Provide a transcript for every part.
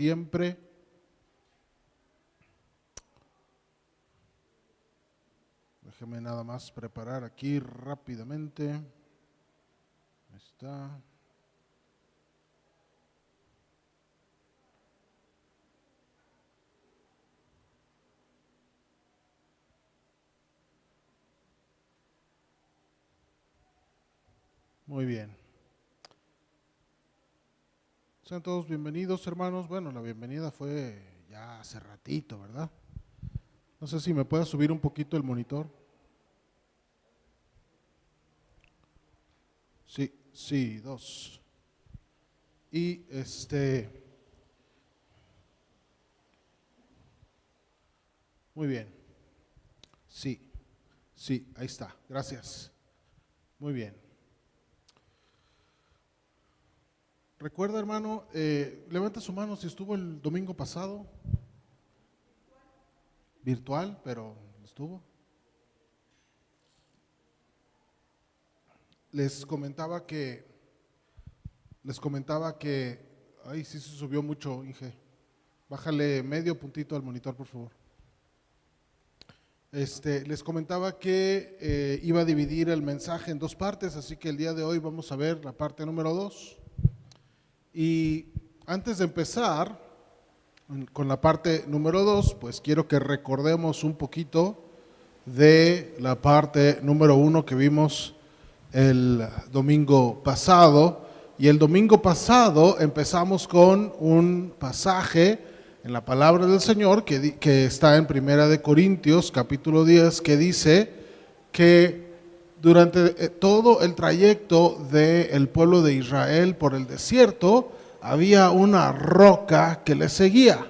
siempre. Déjeme nada más preparar aquí rápidamente. Ahí está. Muy bien. Sean todos bienvenidos, hermanos. Bueno, la bienvenida fue ya hace ratito, ¿verdad? No sé si me puede subir un poquito el monitor. Sí, 2. Y muy bien. Sí, ahí está. Gracias. Muy bien. Recuerda, hermano, levanta su mano si estuvo el domingo pasado. Virtual, pero estuvo. Les comentaba que, ay, sí se subió mucho, Inge. Bájale medio puntito al monitor, por favor. Les comentaba que iba a dividir el mensaje en 2 partes, así que el día de hoy vamos a ver la parte número 2. Y antes de empezar con la parte número 2, pues quiero que recordemos un poquito de la parte número 1 que vimos el domingo pasado. Y el domingo pasado empezamos con un pasaje en la palabra del Señor que está en Primera de Corintios, capítulo 10, que dice que durante todo el trayecto del pueblo de Israel por el desierto, había una roca que le seguía.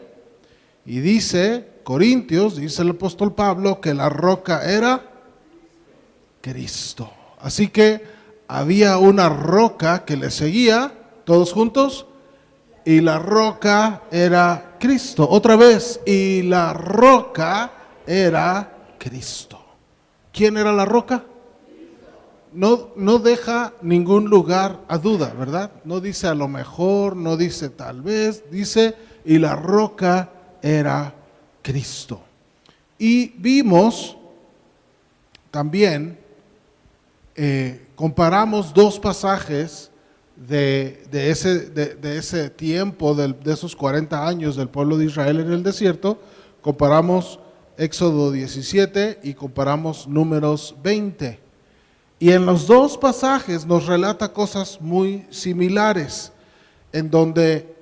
Y dice Corintios, dice el apóstol Pablo, que la roca era Cristo. Así que había una roca que le seguía, todos juntos, y la roca era Cristo. Otra vez, y la roca era Cristo. ¿Quién era la roca? No deja ningún lugar a duda, ¿verdad? No dice a lo mejor, no dice tal vez, dice y la roca era Cristo. Y vimos también, comparamos 2 pasajes de ese tiempo, de esos 40 años del pueblo de Israel en el desierto. Comparamos Éxodo 17 y comparamos Números 20. Y en los 2 pasajes nos relata cosas muy similares, en donde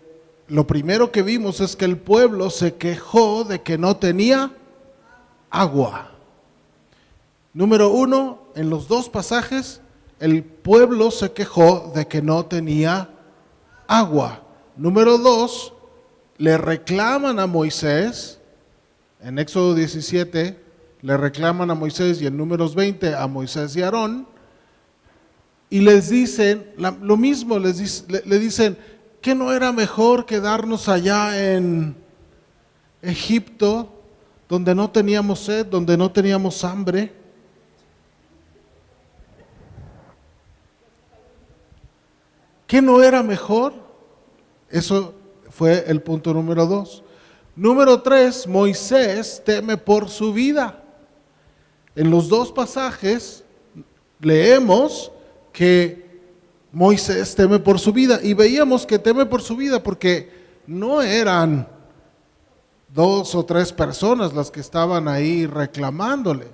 lo primero que vimos es que el pueblo se quejó de que no tenía agua. Número 1, en los 2 pasajes, el pueblo se quejó de que no tenía agua. Número 2, le reclaman a Moisés, en Éxodo 17, le reclaman a Moisés, y en Números 20 a Moisés y Aarón, y les dicen lo mismo, le dicen que no era mejor quedarnos allá en Egipto, donde no teníamos sed, donde no teníamos hambre. ¿Qué no era mejor? Eso fue el punto número 2. Número 3, Moisés teme por su vida. En los 2 pasajes leemos que Moisés teme por su vida, y veíamos que teme por su vida porque no eran 2 o 3 personas las que estaban ahí reclamándole.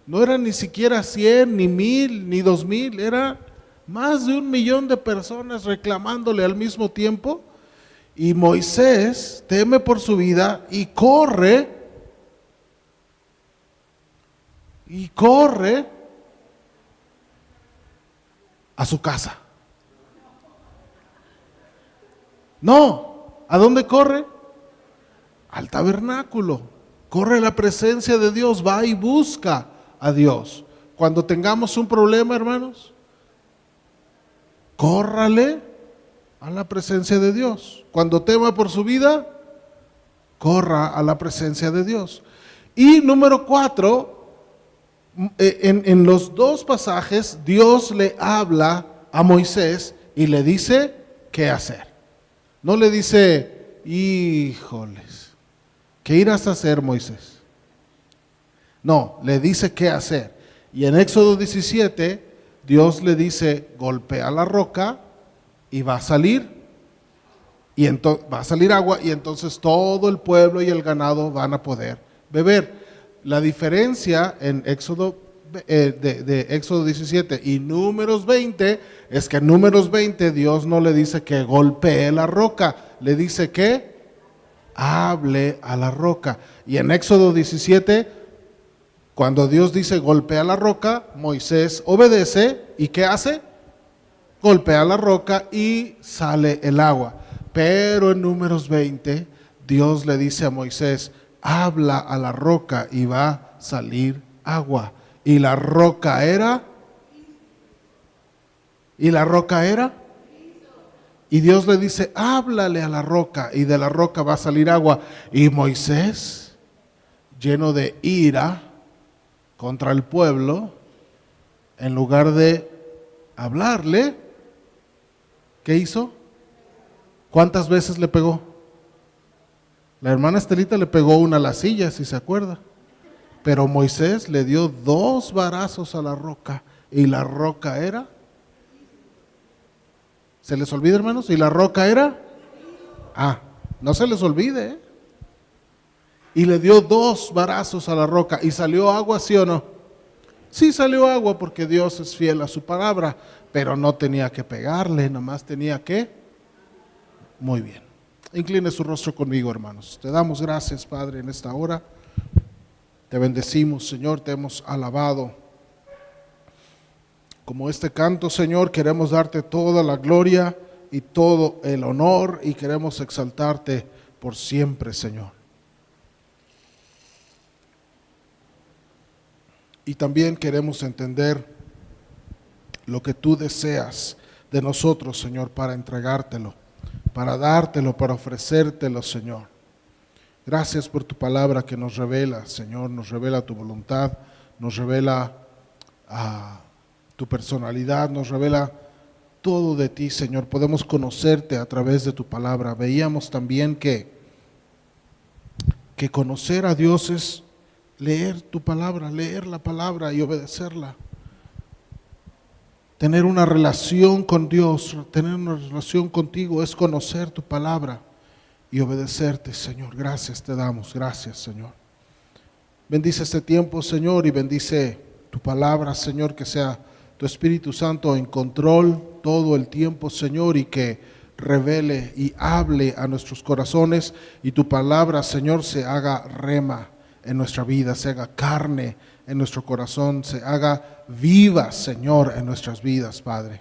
No eran ni siquiera 100, ni 1000, ni 2000, era más de 1 millón de personas reclamándole al mismo tiempo. Y Moisés teme por su vida y corre a su casa. No, ¿a dónde corre? Al tabernáculo. Corre a la presencia de Dios, va y busca a Dios. Cuando tengamos un problema, hermanos, córrale a la presencia de Dios. Cuando tema por su vida, corra a la presencia de Dios. Y número 4, en los 2 pasajes, Dios le habla a Moisés y le dice qué hacer. No le dice, híjoles, ¿qué irás a hacer, Moisés? No, le dice qué hacer. Y en Éxodo 17, Dios le dice, golpea la roca y va a salir. Y va a salir agua y entonces todo el pueblo y el ganado van a poder beber. La diferencia en Éxodo de Éxodo 17 y Números 20 es que en Números 20 Dios no le dice que golpee la roca, le dice que hable a la roca. Y en Éxodo 17, cuando Dios dice golpea la roca, Moisés obedece y ¿qué hace? Golpea la roca y sale el agua. Pero en Números 20, Dios le dice a Moisés, habla a la roca y va a salir agua. Y la roca era, y Dios le dice, háblale a la roca y de la roca va a salir agua. Y Moisés, lleno de ira contra el pueblo, en lugar de hablarle, ¿qué hizo? ¿Cuántas veces le pegó? La hermana Estelita le pegó una a la silla, si se acuerda. Pero Moisés le dio 2 varazos a la roca. ¿Y la roca era? ¿Se les olvida, hermanos? ¿Y la roca era? No se les olvide, ¿eh? Y le dio 2 varazos a la roca. ¿Y salió agua, sí o no? Sí salió agua porque Dios es fiel a su palabra. Pero no tenía que pegarle, nomás tenía que... Muy bien. Incline su rostro conmigo, hermanos. Te damos gracias, Padre, en esta hora. Te bendecimos, Señor, te hemos alabado. Como este canto, Señor, queremos darte toda la gloria y todo el honor y queremos exaltarte por siempre, Señor. Y también queremos entender lo que tú deseas de nosotros, Señor, para entregártelo, para dártelo, para ofrecértelo, Señor. Gracias por tu palabra que nos revela, Señor, nos revela tu voluntad, nos revela tu personalidad, nos revela todo de ti, Señor. Podemos conocerte a través de tu palabra. Veíamos también que conocer a Dios es leer tu palabra, leer la palabra y obedecerla. Tener una relación con Dios, tener una relación contigo es conocer tu palabra y obedecerte, Señor. Gracias te damos, gracias, Señor. Bendice este tiempo, Señor, y bendice tu palabra, Señor, que sea tu Espíritu Santo en control todo el tiempo, Señor, y que revele y hable a nuestros corazones y tu palabra, Señor, se haga rema en nuestra vida, se haga carne en nuestro corazón, se haga viva, Señor, en nuestras vidas, Padre.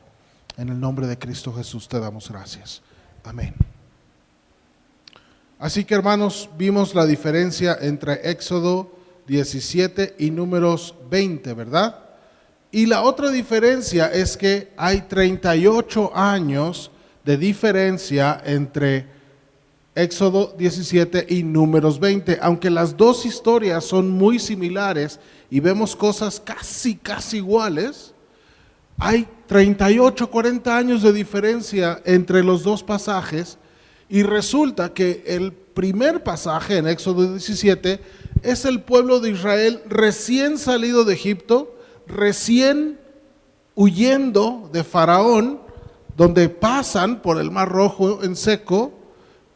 En el nombre de Cristo Jesús te damos gracias. Amén. Así que, hermanos, vimos la diferencia entre Éxodo 17 y Números 20, ¿verdad? Y la otra diferencia es que hay 38 años de diferencia entre Éxodo 17 y Números 20, aunque las dos historias son muy similares y vemos cosas casi iguales, hay 38, 40 años de diferencia entre los dos pasajes y resulta que el primer pasaje en Éxodo 17 es el pueblo de Israel recién salido de Egipto, recién huyendo de Faraón, donde pasan por el Mar Rojo en seco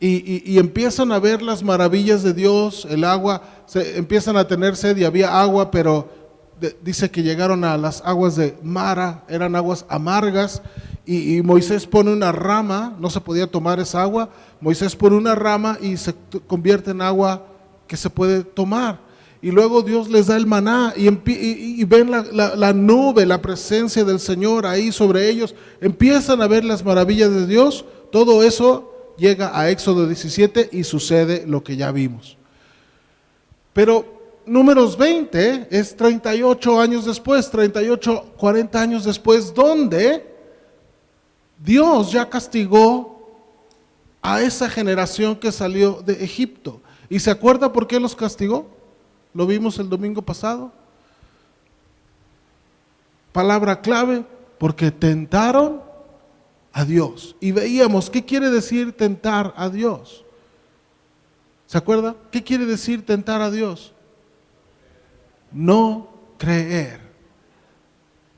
y empiezan a ver las maravillas de Dios, el agua, empiezan a tener sed y había agua, pero dice que llegaron a las aguas de Mara, eran aguas amargas, y Moisés pone una rama, no se podía tomar esa agua, Moisés pone una rama y se convierte en agua que se puede tomar. Y luego Dios les da el maná y ven la nube, la presencia del Señor ahí sobre ellos, empiezan a ver las maravillas de Dios. Todo eso llega a Éxodo 17 y sucede lo que ya vimos. Pero Números 20 es 38 años después, 38, 40 años después, donde Dios ya castigó a esa generación que salió de Egipto. ¿Y se acuerda por qué los castigó? Lo vimos el domingo pasado. Palabra clave, porque tentaron a Dios. Y veíamos, ¿qué quiere decir tentar a Dios? ¿Se acuerda? ¿Qué quiere decir tentar a Dios? No creer,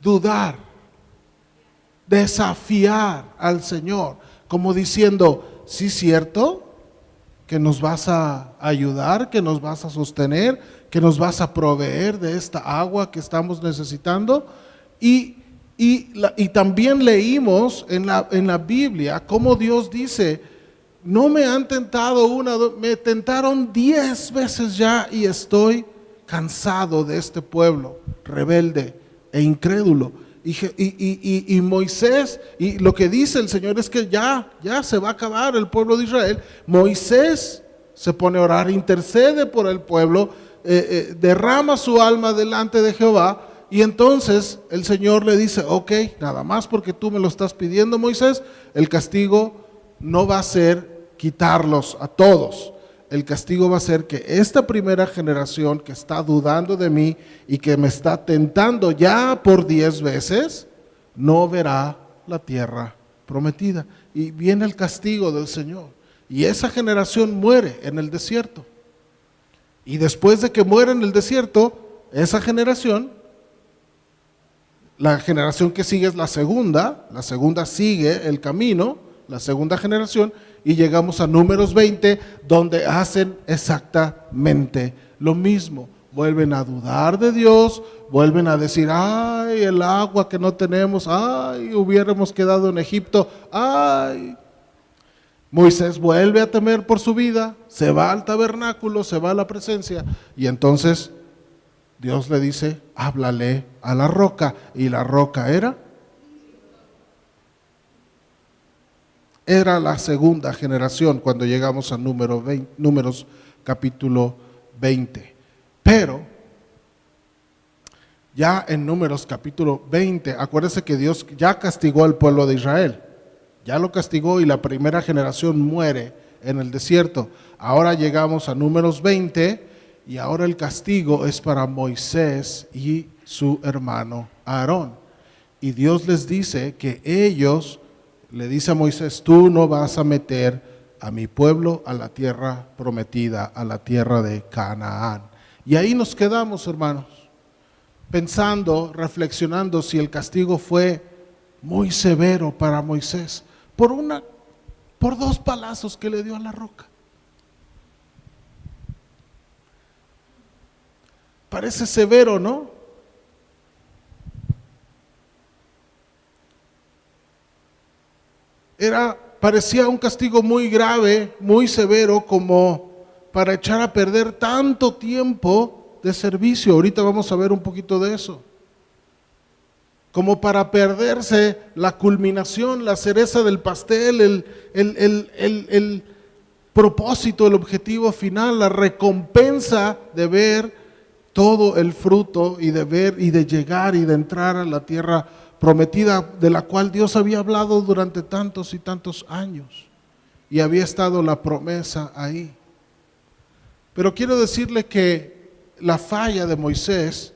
dudar, desafiar al Señor, como diciendo, sí, cierto, que nos vas a ayudar, que nos vas a sostener, que nos vas a proveer de esta agua que estamos necesitando. Y también leímos en la Biblia cómo Dios dice, no me han tentado me tentaron 10 veces ya y estoy cansado de este pueblo rebelde e incrédulo. Y Moisés, y lo que dice el Señor es que ya se va a acabar el pueblo de Israel. Moisés se pone a orar, intercede por el pueblo, derrama su alma delante de Jehová, y entonces el Señor le dice, ok, nada más porque tú me lo estás pidiendo, Moisés, el castigo no va a ser quitarlos a todos. El castigo va a ser que esta primera generación que está dudando de mí y que me está tentando ya por 10 veces, no verá la tierra prometida. Y viene el castigo del Señor. Y esa generación muere en el desierto. Y después de que muere en el desierto, esa generación, la generación que sigue es la segunda sigue el camino, la segunda generación, y llegamos a Números 20, donde hacen exactamente lo mismo. Vuelven a dudar de Dios, vuelven a decir, ay, el agua que no tenemos, ay, hubiéramos quedado en Egipto, ay. Moisés vuelve a temer por su vida, se va al tabernáculo, se va a la presencia, y entonces Dios le dice, háblale a la roca, y la roca era la segunda generación cuando llegamos a Números capítulo 20. Pero ya en Números capítulo 20, acuérdense que Dios ya castigó al pueblo de Israel, ya lo castigó y la primera generación muere en el desierto. Ahora llegamos a Números 20 y ahora el castigo es para Moisés y su hermano Aarón. Y Dios les dice que ellos, le dice a Moisés, tú no vas a meter a mi pueblo a la tierra prometida, a la tierra de Canaán. Y ahí nos quedamos, hermanos, pensando, reflexionando si el castigo fue muy severo para Moisés por 2 palazos que le dio a la roca. Parece severo, ¿no? Parecía un castigo muy grave, muy severo, como para echar a perder tanto tiempo de servicio. Ahorita vamos a ver un poquito de eso. Como para perderse la culminación, la cereza del pastel, el propósito, el objetivo final, la recompensa de ver todo el fruto y de ver y de llegar y de entrar a la tierra prometida, de la cual Dios había hablado durante tantos y tantos años, y había estado la promesa ahí. Pero quiero decirle que la falla de Moisés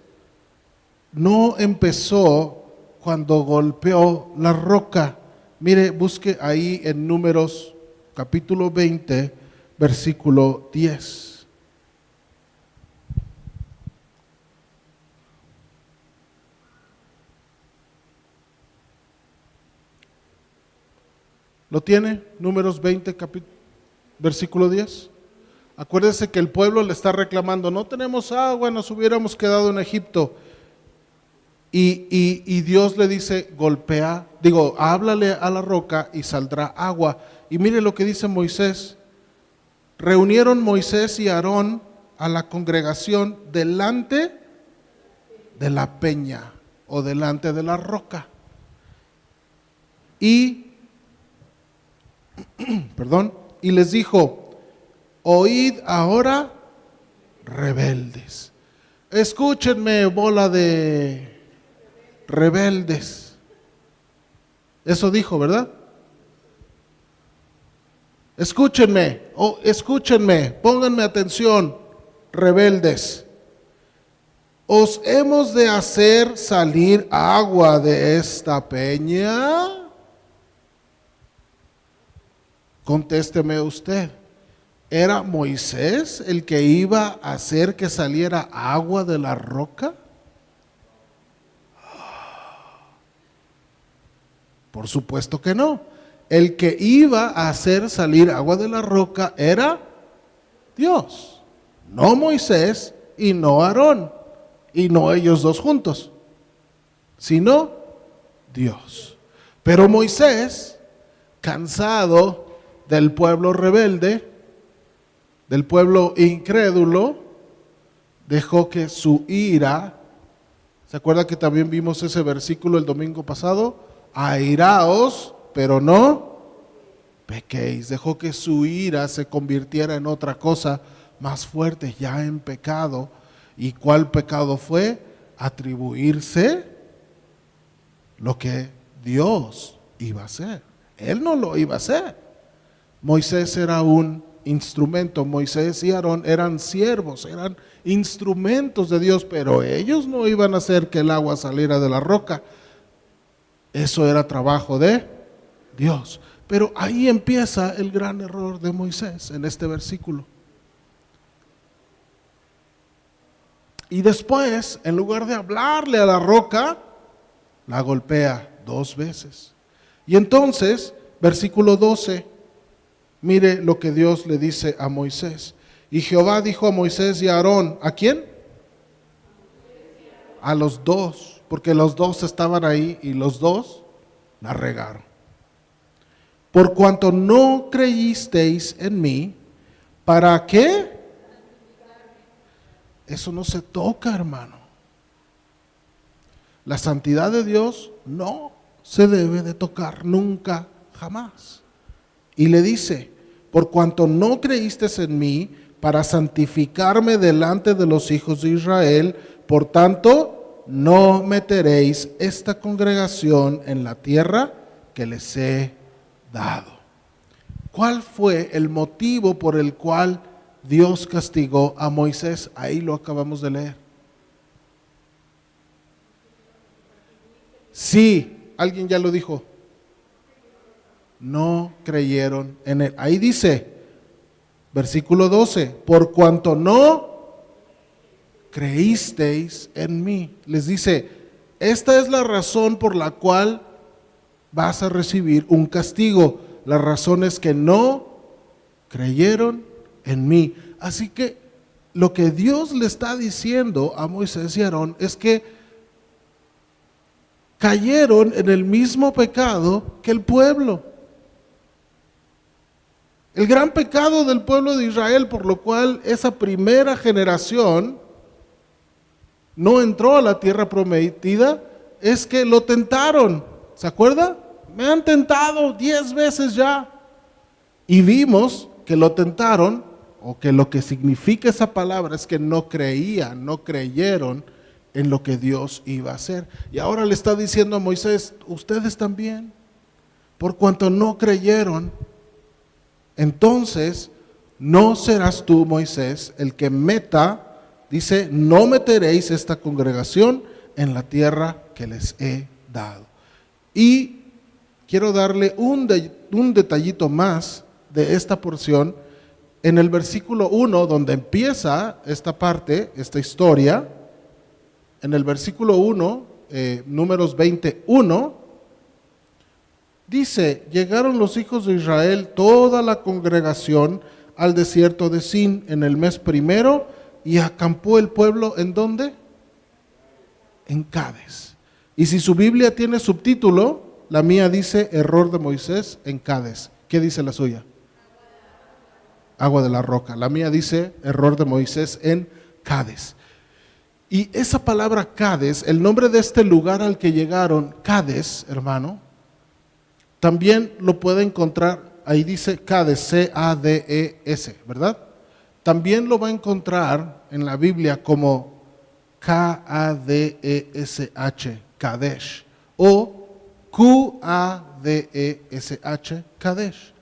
no empezó cuando golpeó la roca. Mire, busque ahí en Números capítulo 20, versículo 10. ¿Lo tiene? Números 20, versículo 10. Acuérdese que el pueblo le está reclamando, no tenemos agua, nos hubiéramos quedado en Egipto. Y Dios le dice, háblale a la roca y saldrá agua. Y mire lo que dice Moisés. Reunieron Moisés y Aarón a la congregación delante de la peña o delante de la roca. Y les dijo, oíd ahora, rebeldes. Escúchenme, bola de rebeldes. Eso dijo, ¿verdad? Escúchenme, pónganme atención, rebeldes. ¿Os hemos de hacer salir agua de esta peña? Contésteme usted. ¿Era Moisés el que iba a hacer que saliera agua de la roca? Por supuesto que no. El que iba a hacer salir agua de la roca era Dios, no Moisés y no Aarón, y no ellos dos juntos, sino Dios. Pero Moisés, cansado del pueblo rebelde, del pueblo incrédulo, dejó que su ira, ¿se acuerda que también vimos ese versículo el domingo pasado? Airaos, pero no pequéis. Dejó que su ira se convirtiera en otra cosa más fuerte, ya en pecado. ¿Y cuál pecado fue? Atribuirse lo que Dios iba a hacer. Él no lo iba a hacer. Moisés era un instrumento. Moisés y Aarón eran siervos, eran instrumentos de Dios, pero ellos no iban a hacer que el agua saliera de la roca. Eso era trabajo de Dios. Pero ahí empieza el gran error de Moisés en este versículo. Y después, en lugar de hablarle a la roca, la golpea 2 veces. Y entonces, versículo 12, mire lo que Dios le dice a Moisés. Y Jehová dijo a Moisés y a Aarón, ¿a quién? A los dos, porque los dos estaban ahí y los dos la regaron. Por cuanto no creísteis en mí, ¿para qué? Eso no se toca, hermano. La santidad de Dios no se debe de tocar nunca, jamás. Y le dice, por cuanto no creísteis en mí, para santificarme delante de los hijos de Israel, por tanto, no meteréis esta congregación en la tierra que les he dado. ¿Cuál fue el motivo por el cual Dios castigó a Moisés? Ahí lo acabamos de leer. Sí, alguien ya lo dijo. No creyeron en él. Ahí dice, versículo 12, por cuanto no creísteis en mí. Les dice, esta es la razón por la cual vas a recibir un castigo. La razón es que no creyeron en mí. Así que lo que Dios le está diciendo a Moisés y Aarón es que cayeron en el mismo pecado que el pueblo. El gran pecado del pueblo de Israel, por lo cual esa primera generación no entró a la tierra prometida, es que lo tentaron. ¿Se acuerda? Me han tentado 10 veces ya. Y vimos que lo tentaron, o que lo que significa esa palabra es que no creían, no creyeron en lo que Dios iba a hacer. Y ahora le está diciendo a Moisés, ustedes también, por cuanto no creyeron, entonces no serás tú, Moisés, el que meta, dice, no meteréis esta congregación en la tierra que les he dado. Y quiero darle un detallito más de esta porción. En el versículo 1, donde empieza esta parte, esta historia, en el versículo 1, Números 21, dice, llegaron los hijos de Israel, toda la congregación, al desierto de Sin en el mes primero, y acampó el pueblo, ¿en dónde? En Cades. Y si su Biblia tiene subtítulo, la mía dice, error de Moisés en Cades. ¿Qué dice la suya? Agua de la roca. La mía dice, error de Moisés en Cades. Y esa palabra Cades, el nombre de este lugar al que llegaron, Cades, hermano, también lo puede encontrar, ahí dice Cades, C-A-D-E-S, ¿verdad? También lo va a encontrar en la Biblia como K-A-D-E-S-H, Kadesh, o Q-A-D-E-S-H, Kadesh.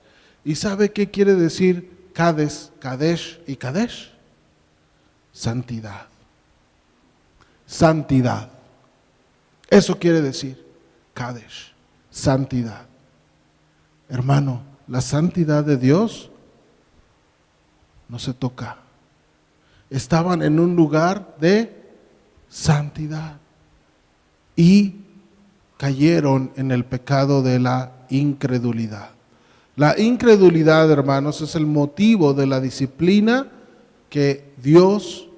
¿Y sabe qué quiere decir Cades, Kadesh y Kadesh? Santidad. Santidad. Eso quiere decir Kadesh, santidad. Hermano, la santidad de Dios no se toca. Estaban en un lugar de santidad y cayeron en el pecado de la incredulidad. La incredulidad, hermanos, es el motivo de la disciplina que Dios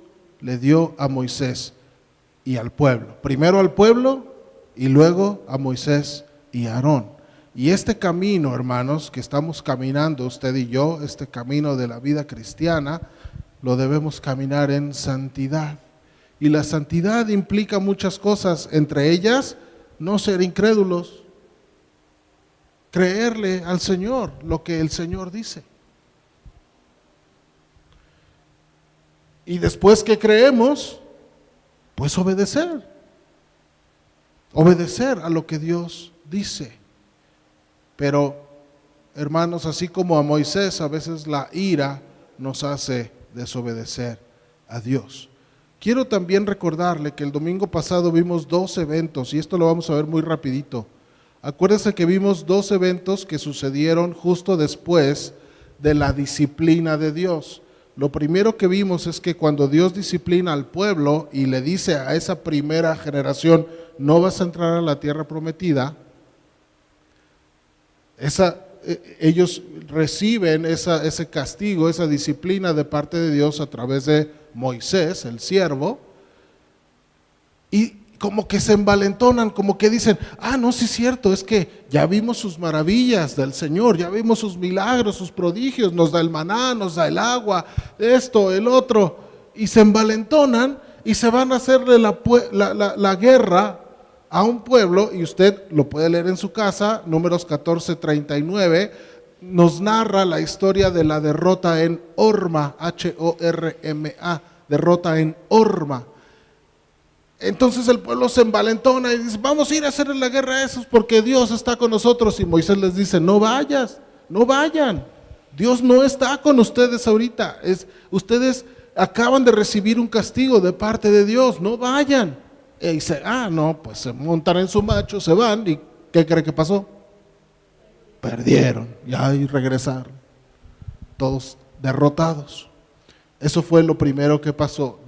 le dio a Moisés y al pueblo. Primero al pueblo y luego a Moisés y a Aarón. Y este camino, hermanos, que estamos caminando usted y yo, este camino de la vida cristiana, lo debemos caminar en santidad. Y la santidad implica muchas cosas, entre ellas, no ser incrédulos, creerle al Señor lo que el Señor dice. Y después que creemos, pues obedecer a lo que Dios dice. Pero, hermanos, así como a Moisés, a veces la ira nos hace desobedecer a Dios. Quiero también recordarle que el domingo pasado vimos 2 eventos, y esto lo vamos a ver muy rapidito. Acuérdense que vimos 2 eventos que sucedieron justo después de la disciplina de Dios. Lo primero que vimos es que cuando Dios disciplina al pueblo y le dice a esa primera generación, no vas a entrar a la tierra prometida, ellos reciben ese castigo, esa disciplina de parte de Dios a través de Moisés, el siervo, y como que se envalentonan, como que dicen, no, sí es cierto, es que ya vimos sus maravillas del Señor, ya vimos sus milagros, sus prodigios, nos da el maná, nos da el agua, esto, el otro, y se envalentonan y se van a hacerle la guerra a un pueblo, y usted lo puede leer en su casa, Números 14:39, nos narra la historia de la derrota en Horma, Horma, derrota en Horma. Entonces el pueblo se envalentona y dice, vamos a ir a hacerle la guerra a esos porque Dios está con nosotros. Y Moisés les dice, no vayan, Dios no está con ustedes ahorita, ustedes acaban de recibir un castigo de parte de Dios, no vayan. Y dice, no, pues se montan en su macho, se van, y ¿qué cree que pasó? Perdieron, y regresaron, todos derrotados. Eso fue lo primero que pasó,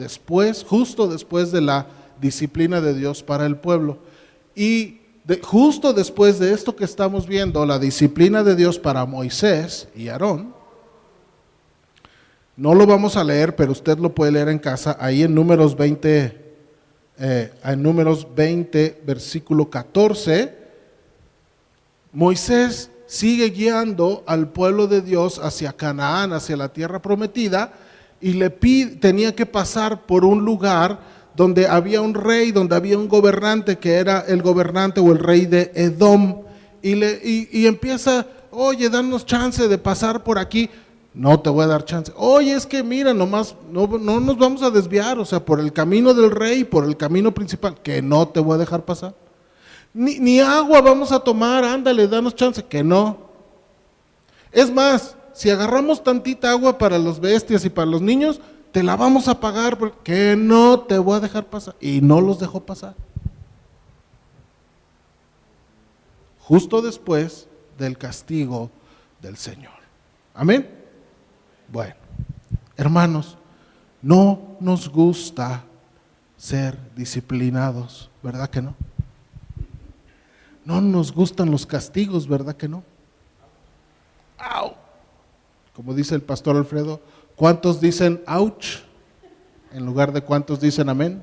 justo después de la disciplina de Dios para el pueblo. Y justo después de esto que estamos viendo, la disciplina de Dios para Moisés y Aarón, no lo vamos a leer, pero usted lo puede leer en casa, ahí en Números 20, versículo 14, Moisés sigue guiando al pueblo de Dios hacia Canaán, hacia la tierra prometida, y tenía que pasar por un lugar donde había un rey, donde había un gobernante que era el gobernante o el rey de Edom, y empieza, oye, danos chance de pasar por aquí. No te voy a dar chance. Oye, es que mira, nomás no nos vamos a desviar, o sea, por el camino del rey, por el camino principal, que no te voy a dejar pasar. Ni agua vamos a tomar, ándale, danos chance, que no. Es más, si agarramos tantita agua para los bestias y para los niños, te la vamos a pagar, que no te voy a dejar pasar. Y no los dejó pasar. Justo después del castigo del Señor. Amén. Bueno, hermanos, no nos gusta ser disciplinados, ¿verdad que no? No nos gustan los castigos, ¿verdad que no? ¡Au! Como dice el pastor Alfredo, ¿cuántos dicen ouch? En lugar de cuántos dicen amén.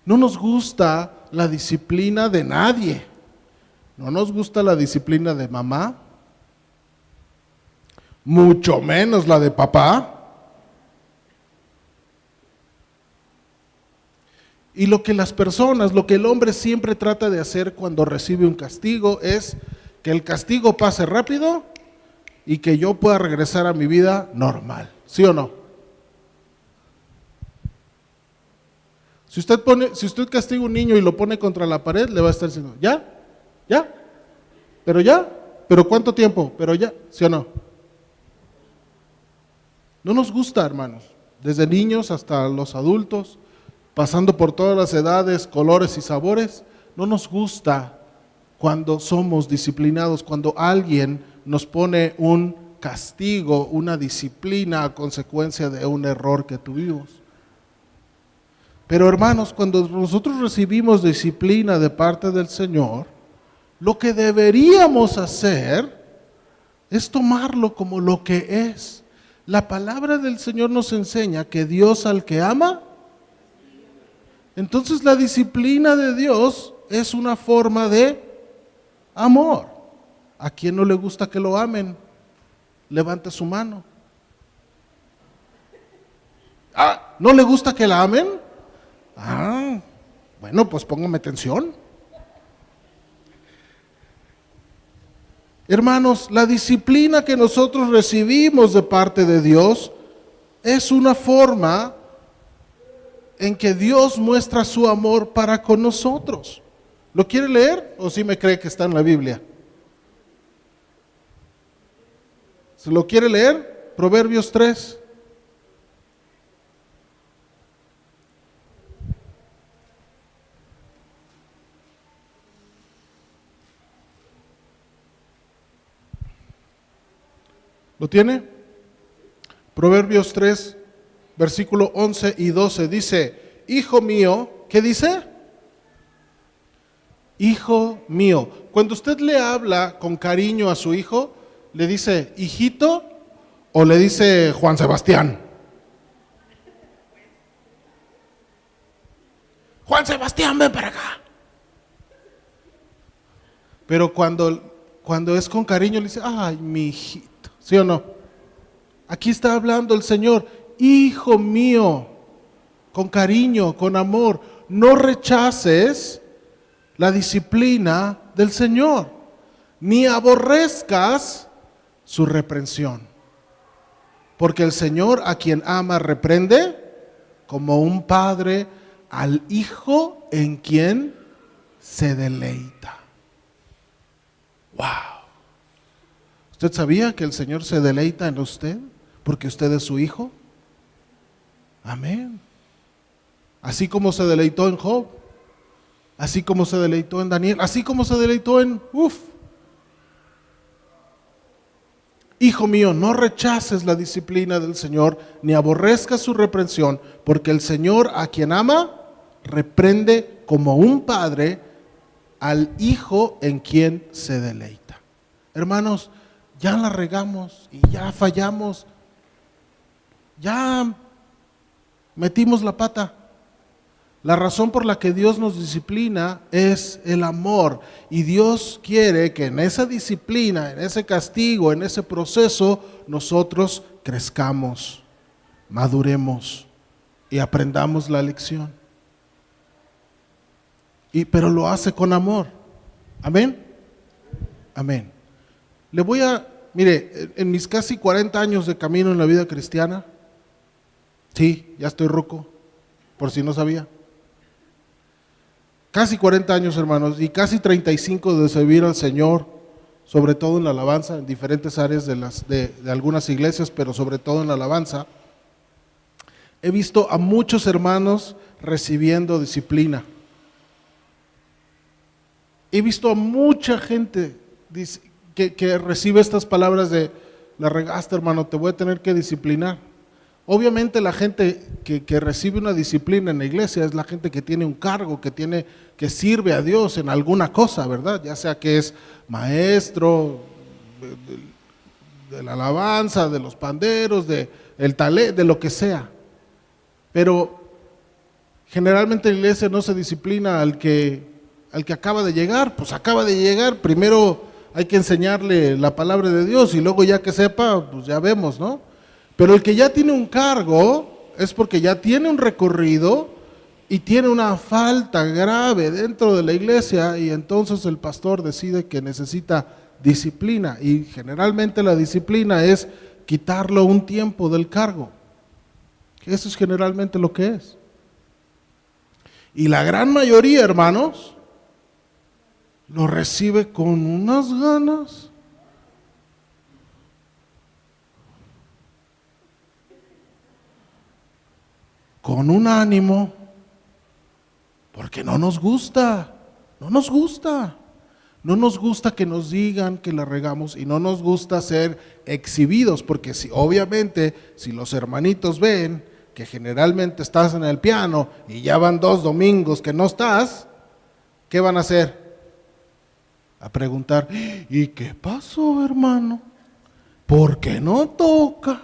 No nos gusta la disciplina de nadie. No nos gusta la disciplina de mamá, mucho menos la de papá. Y lo que el hombre siempre trata de hacer cuando recibe un castigo es que el castigo pase rápido y que yo pueda regresar a mi vida normal, ¿sí o no? Si usted castiga a un niño y lo pone contra la pared, le va a estar diciendo, pero ¿cuánto tiempo? Pero ya, ¿sí o no? No nos gusta, hermanos, desde niños hasta los adultos, pasando por todas las edades, colores y sabores, no nos gusta cuando somos disciplinados, cuando alguien nos pone un castigo, una disciplina a consecuencia de un error que tuvimos. Pero hermanos, cuando nosotros recibimos disciplina de parte del Señor, lo que deberíamos hacer es tomarlo como lo que es. La palabra del Señor nos enseña que Dios al que ama, entonces la disciplina de Dios es una forma de amor. ¿A quién no le gusta que lo amen? Levante su mano. ¿No le gusta que la amen? Bueno, pues póngame atención. Hermanos, la disciplina que nosotros recibimos de parte de Dios es una forma en que Dios muestra su amor para con nosotros. ¿Lo quiere leer o sí me cree que está en la Biblia? ¿Se lo quiere leer? Proverbios 3. ¿Lo tiene? Proverbios 3, versículo 11 y 12 dice, hijo mío, ¿qué dice? Hijo mío. Cuando usted le habla con cariño a su hijo, ¿le dice hijito o le dice Juan Sebastián? Juan Sebastián, ven para acá. Pero cuando es con cariño le dice, ay, mi hijito. ¿Sí o no? Aquí está hablando el Señor, hijo mío, con cariño, con amor, no rechaces la disciplina del Señor, ni aborrezcas su reprensión. Porque el Señor a quien ama reprende como un padre al hijo en quien se deleita. ¡Wow! ¿Usted sabía que el Señor se deleita en usted porque usted es su hijo? Amén. Así como se deleitó en Job, así como se deleitó en Daniel, así como se deleitó en Hijo mío, no rechaces la disciplina del Señor, ni aborrezcas su reprensión, porque el Señor a quien ama, reprende como un padre al hijo en quien se deleita. Hermanos, ya la regamos y ya fallamos, ya metimos la pata. La razón por la que Dios nos disciplina es el amor, y Dios quiere que en esa disciplina, en ese castigo, en ese proceso, nosotros crezcamos, maduremos y aprendamos la lección. Pero lo hace con amor. Amén. Amén. Mire, en mis casi 40 años de camino en la vida cristiana, sí, ya estoy ruco, por si no sabía. Casi 40 años, hermanos, y casi 35 de servir al Señor, sobre todo en la alabanza, en diferentes áreas de algunas iglesias, pero sobre todo en la alabanza. He visto a muchos hermanos recibiendo disciplina. He visto a mucha gente que recibe estas palabras de, la regaste, hermano, te voy a tener que disciplinar. Obviamente la gente que recibe una disciplina en la iglesia es la gente que tiene un cargo, que sirve a Dios en alguna cosa, ¿verdad? Ya sea que es maestro de la alabanza, de los panderos, de lo que sea. Pero generalmente en la iglesia no se disciplina al que acaba de llegar, pues acaba de llegar, primero hay que enseñarle la palabra de Dios y luego ya que sepa, pues ya vemos, ¿no? Pero el que ya tiene un cargo es porque ya tiene un recorrido y tiene una falta grave dentro de la iglesia, y entonces el pastor decide que necesita disciplina, y generalmente la disciplina es quitarlo un tiempo del cargo. Eso es generalmente lo que es. Y la gran mayoría, hermanos, lo recibe con unas ganas. Con un ánimo, porque no nos gusta. No nos gusta que nos digan que la regamos y no nos gusta ser exhibidos, porque obviamente si los hermanitos ven que generalmente estás en el piano y ya van 2 domingos que no estás, ¿qué van a hacer? A preguntar, ¿y qué pasó, hermano? ¿Por qué no toca?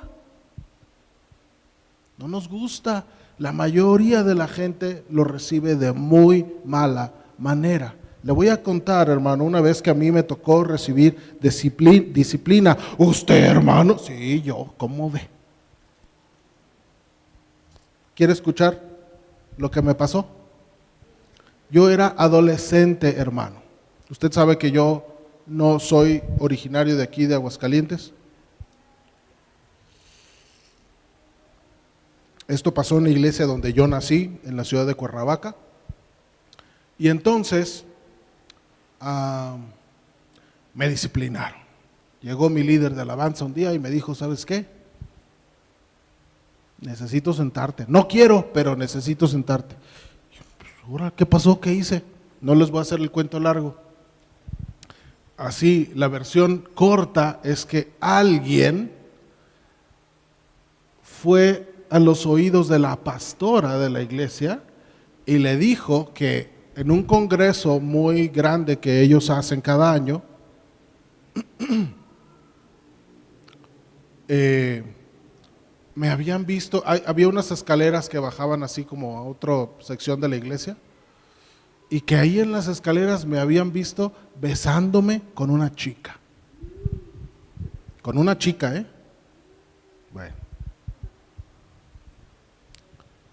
No nos gusta. La mayoría de la gente lo recibe de muy mala manera. Le voy a contar, hermano, una vez que a mí me tocó recibir disciplina. ¿Usted, hermano? Sí, yo, ¿cómo ve? ¿Quiere escuchar lo que me pasó? Yo era adolescente, hermano. Usted sabe que yo no soy originario de aquí, de Aguascalientes. Esto pasó en la iglesia donde yo nací, en la ciudad de Cuernavaca. Y entonces me disciplinaron. Llegó mi líder de alabanza un día y me dijo, ¿sabes qué? Necesito sentarte. No quiero, pero necesito sentarte. Pues, ahora, ¿qué pasó? ¿Qué hice? No les voy a hacer el cuento largo. Así, la versión corta es que alguien fue a los oídos de la pastora de la iglesia y le dijo que en un congreso muy grande que ellos hacen cada año, me habían visto, había unas escaleras que bajaban así como a otra sección de la iglesia, y que ahí en las escaleras me habían visto besándome con una chica. Con una chica, ¿eh? Bueno.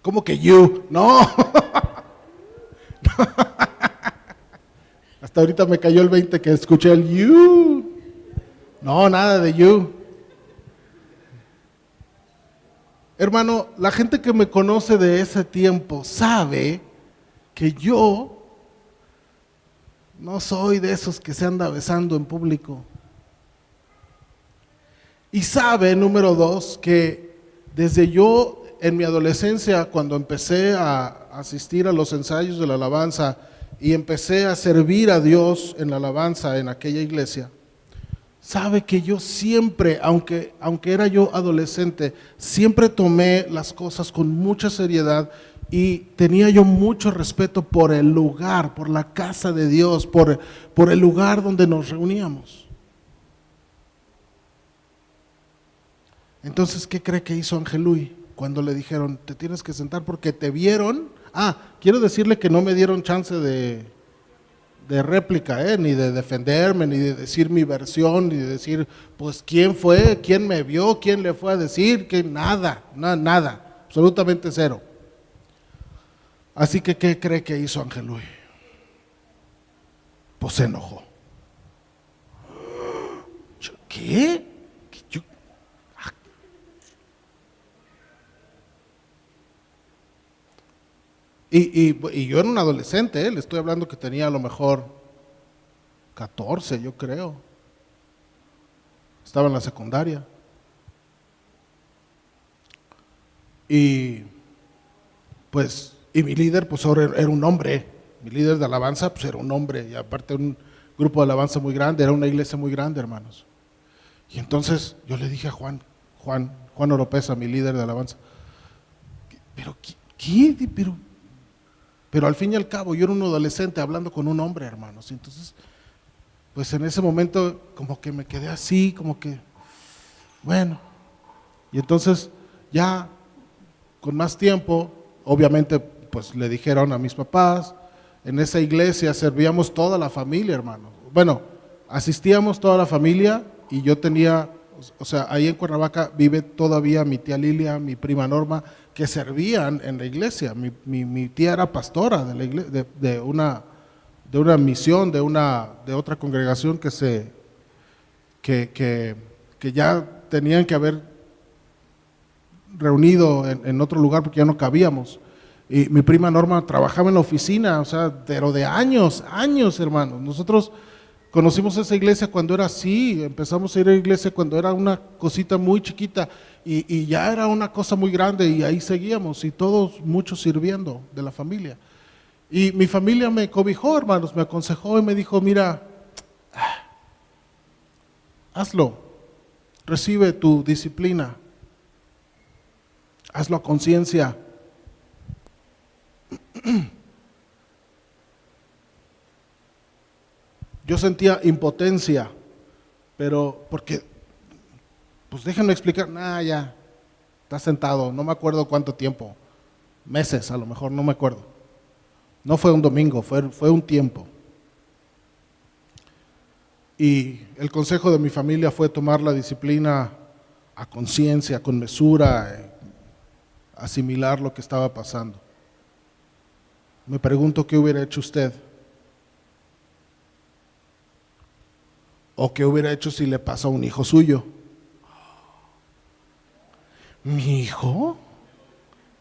¿Cómo que you? No. Hasta ahorita me cayó el 20 que escuché el you. No, nada de you. Hermano, la gente que me conoce de ese tiempo sabe que yo no soy de esos que se anda besando en público. Y sabe, número 2, que desde yo en mi adolescencia, cuando empecé a asistir a los ensayos de la alabanza y empecé a servir a Dios en la alabanza en aquella iglesia, sabe que yo siempre, aunque era yo adolescente, siempre tomé las cosas con mucha seriedad y tenía yo mucho respeto por el lugar, por la casa de Dios, por el lugar donde nos reuníamos. Entonces, ¿qué cree que hizo Ángel Luis cuando le dijeron, te tienes que sentar porque te vieron? Quiero decirle que no me dieron chance de réplica, ni de defenderme, ni de decir mi versión, ni de decir, pues, quién fue, quién me vio, quién le fue a decir, que nada, absolutamente cero. Así que, ¿qué cree que hizo Ángel Luis? Pues se enojó. ¿Qué? Y yo era un adolescente, le estoy hablando que tenía a lo mejor 14, yo creo. Estaba en la secundaria. Y mi líder pues ahora era un hombre, mi líder de alabanza pues era un hombre, y aparte un grupo de alabanza muy grande, era una iglesia muy grande, hermanos. Y entonces yo le dije a Juan Oropesa, mi líder de alabanza, pero ¿qué? Pero al fin y al cabo yo era un adolescente hablando con un hombre, hermanos. Y entonces, pues en ese momento como que me quedé así, como que, bueno. Y entonces ya con más tiempo, obviamente pues le dijeron a mis papás, en esa iglesia servíamos toda la familia, hermanos. Bueno, asistíamos toda la familia y yo tenía, o sea, ahí en Cuernavaca vive todavía mi tía Lilia, mi prima Norma, que servían en la iglesia. Mi tía era pastora de la iglesia, de una misión, de otra congregación que ya tenían que haber reunido en otro lugar porque ya no cabíamos. Y mi prima Norma trabajaba en la oficina, o sea, pero de años, hermanos. Nosotros conocimos esa iglesia cuando era así, empezamos a ir a la iglesia cuando era una cosita muy chiquita y ya era una cosa muy grande y ahí seguíamos y todos, muchos sirviendo de la familia. Y mi familia me cobijó, hermanos, me aconsejó y me dijo, mira, hazlo. Recibe tu disciplina. Hazlo a conciencia. Yo sentía impotencia, pero porque, pues déjenme explicar, ya, está sentado, no me acuerdo cuánto tiempo, meses a lo mejor, no me acuerdo. No fue un domingo, fue un tiempo. Y el consejo de mi familia fue tomar la disciplina a conciencia, con mesura, asimilar lo que estaba pasando. Me pregunto qué hubiera hecho usted. ¿O qué hubiera hecho si le pasa a un hijo suyo? ¿Mi hijo?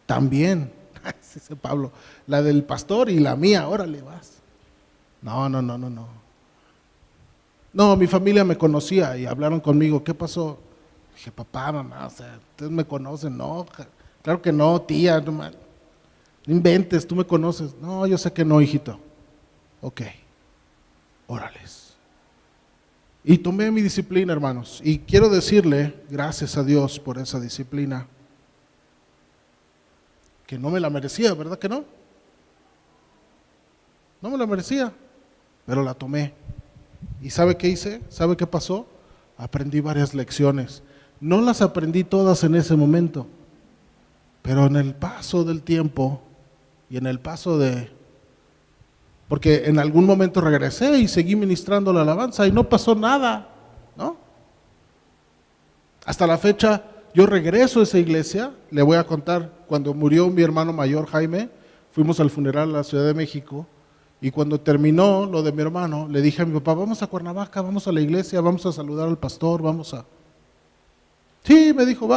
También. Dice Pablo, la del pastor y la mía, órale vas. No. No, mi familia me conocía y hablaron conmigo. ¿Qué pasó? Dije, papá, mamá, o sea, ustedes me conocen. No, claro que no, tía, no inventes, tú me conoces. No, yo sé que no, hijito. Ok, órales. Y tomé mi disciplina, hermanos. Y quiero decirle, gracias a Dios por esa disciplina, que no me la merecía, ¿verdad que no? No me la merecía, pero la tomé. ¿Y sabe qué hice? ¿Sabe qué pasó? Aprendí varias lecciones. No las aprendí todas en ese momento, pero en el paso del tiempo y en el paso porque en algún momento regresé y seguí ministrando la alabanza y no pasó nada, ¿no? Hasta la fecha yo regreso a esa iglesia, le voy a contar, cuando murió mi hermano mayor Jaime, fuimos al funeral a la Ciudad de México y cuando terminó lo de mi hermano, le dije a mi papá, vamos a Cuernavaca, vamos a la iglesia, vamos a saludar al pastor, Sí, me dijo,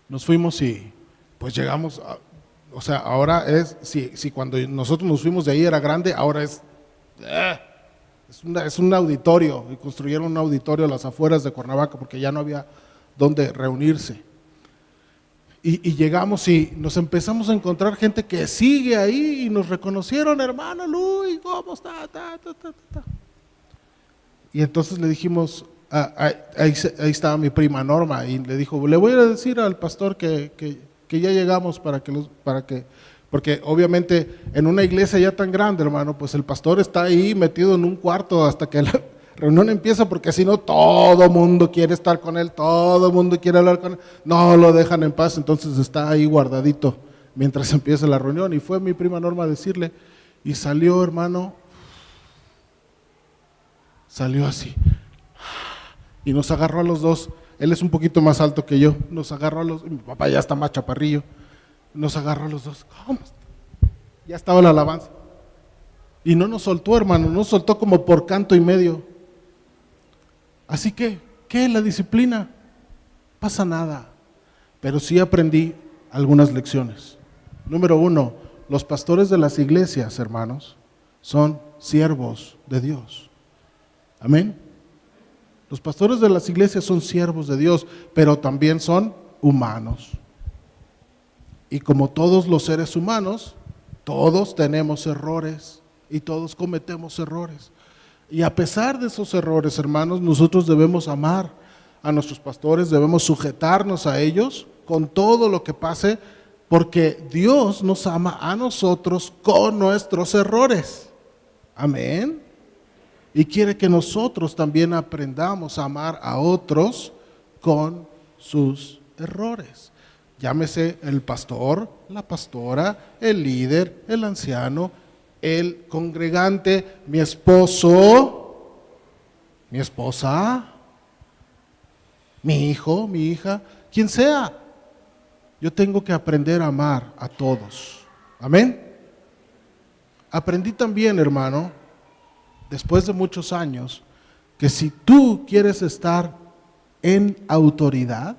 Nos fuimos y pues llegamos, ahora si cuando nosotros nos fuimos de ahí era grande, ahora es un auditorio, y construyeron un auditorio a las afueras de Cuernavaca porque ya no había donde reunirse. Y llegamos y nos empezamos a encontrar gente que sigue ahí y nos reconocieron, hermano Luis, ¿cómo está? Y entonces le dijimos, ahí estaba mi prima Norma y le dijo, le voy a decir al pastor que ya llegamos porque obviamente en una iglesia ya tan grande, hermano, pues el pastor está ahí metido en un cuarto hasta que la reunión empieza, porque si no todo mundo quiere estar con él, todo mundo quiere hablar con él, no lo dejan en paz, entonces está ahí guardadito mientras empieza la reunión. Y fue mi prima Norma a decirle, y salió, hermano, salió así, y nos agarró a los dos. Él es un poquito más alto que yo, nos agarró a los, mi papá ya está más chaparrillo, nos agarró a los dos. ¿Cómo? Ya estaba la alabanza. Y no nos soltó, hermano, nos soltó como por canto y medio. Así que, ¿qué? La disciplina. Pasa nada. Pero sí aprendí algunas lecciones. Número 1, los pastores de las iglesias, hermanos, son siervos de Dios. Amén. Los pastores de las iglesias son siervos de Dios, pero también son humanos. Y como todos los seres humanos, todos tenemos errores y todos cometemos errores. Y a pesar de esos errores, hermanos, nosotros debemos amar a nuestros pastores, debemos sujetarnos a ellos con todo lo que pase, porque Dios nos ama a nosotros con nuestros errores. Amén. Y quiere que nosotros también aprendamos a amar a otros con sus errores. Llámese el pastor, la pastora, el líder, el anciano, el congregante, mi esposo, mi esposa, mi hijo, mi hija, quien sea. Yo tengo que aprender a amar a todos. Amén. Aprendí también, hermano, después de muchos años, que si tú quieres estar en autoridad,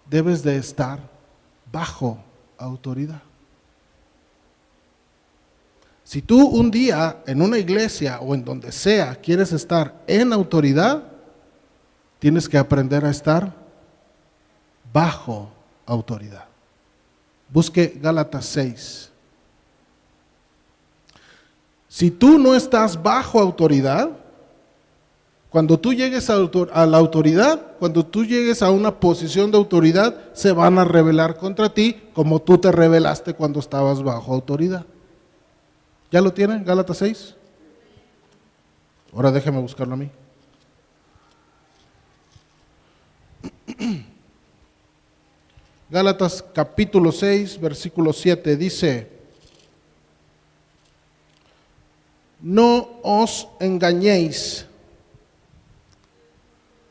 debes de estar bajo autoridad. Si tú un día en una iglesia o en donde sea quieres estar en autoridad, tienes que aprender a estar bajo autoridad. Busque Gálatas 6. Si tú no estás bajo autoridad, Cuando tú llegues a la autoridad, cuando tú llegues a una posición de autoridad, se van a rebelar contra ti como tú te rebelaste cuando estabas bajo autoridad. ¿Ya lo tienen? Gálatas 6. Ahora déjeme buscarlo a mí. Gálatas capítulo 6, versículo 7 dice: no os engañéis,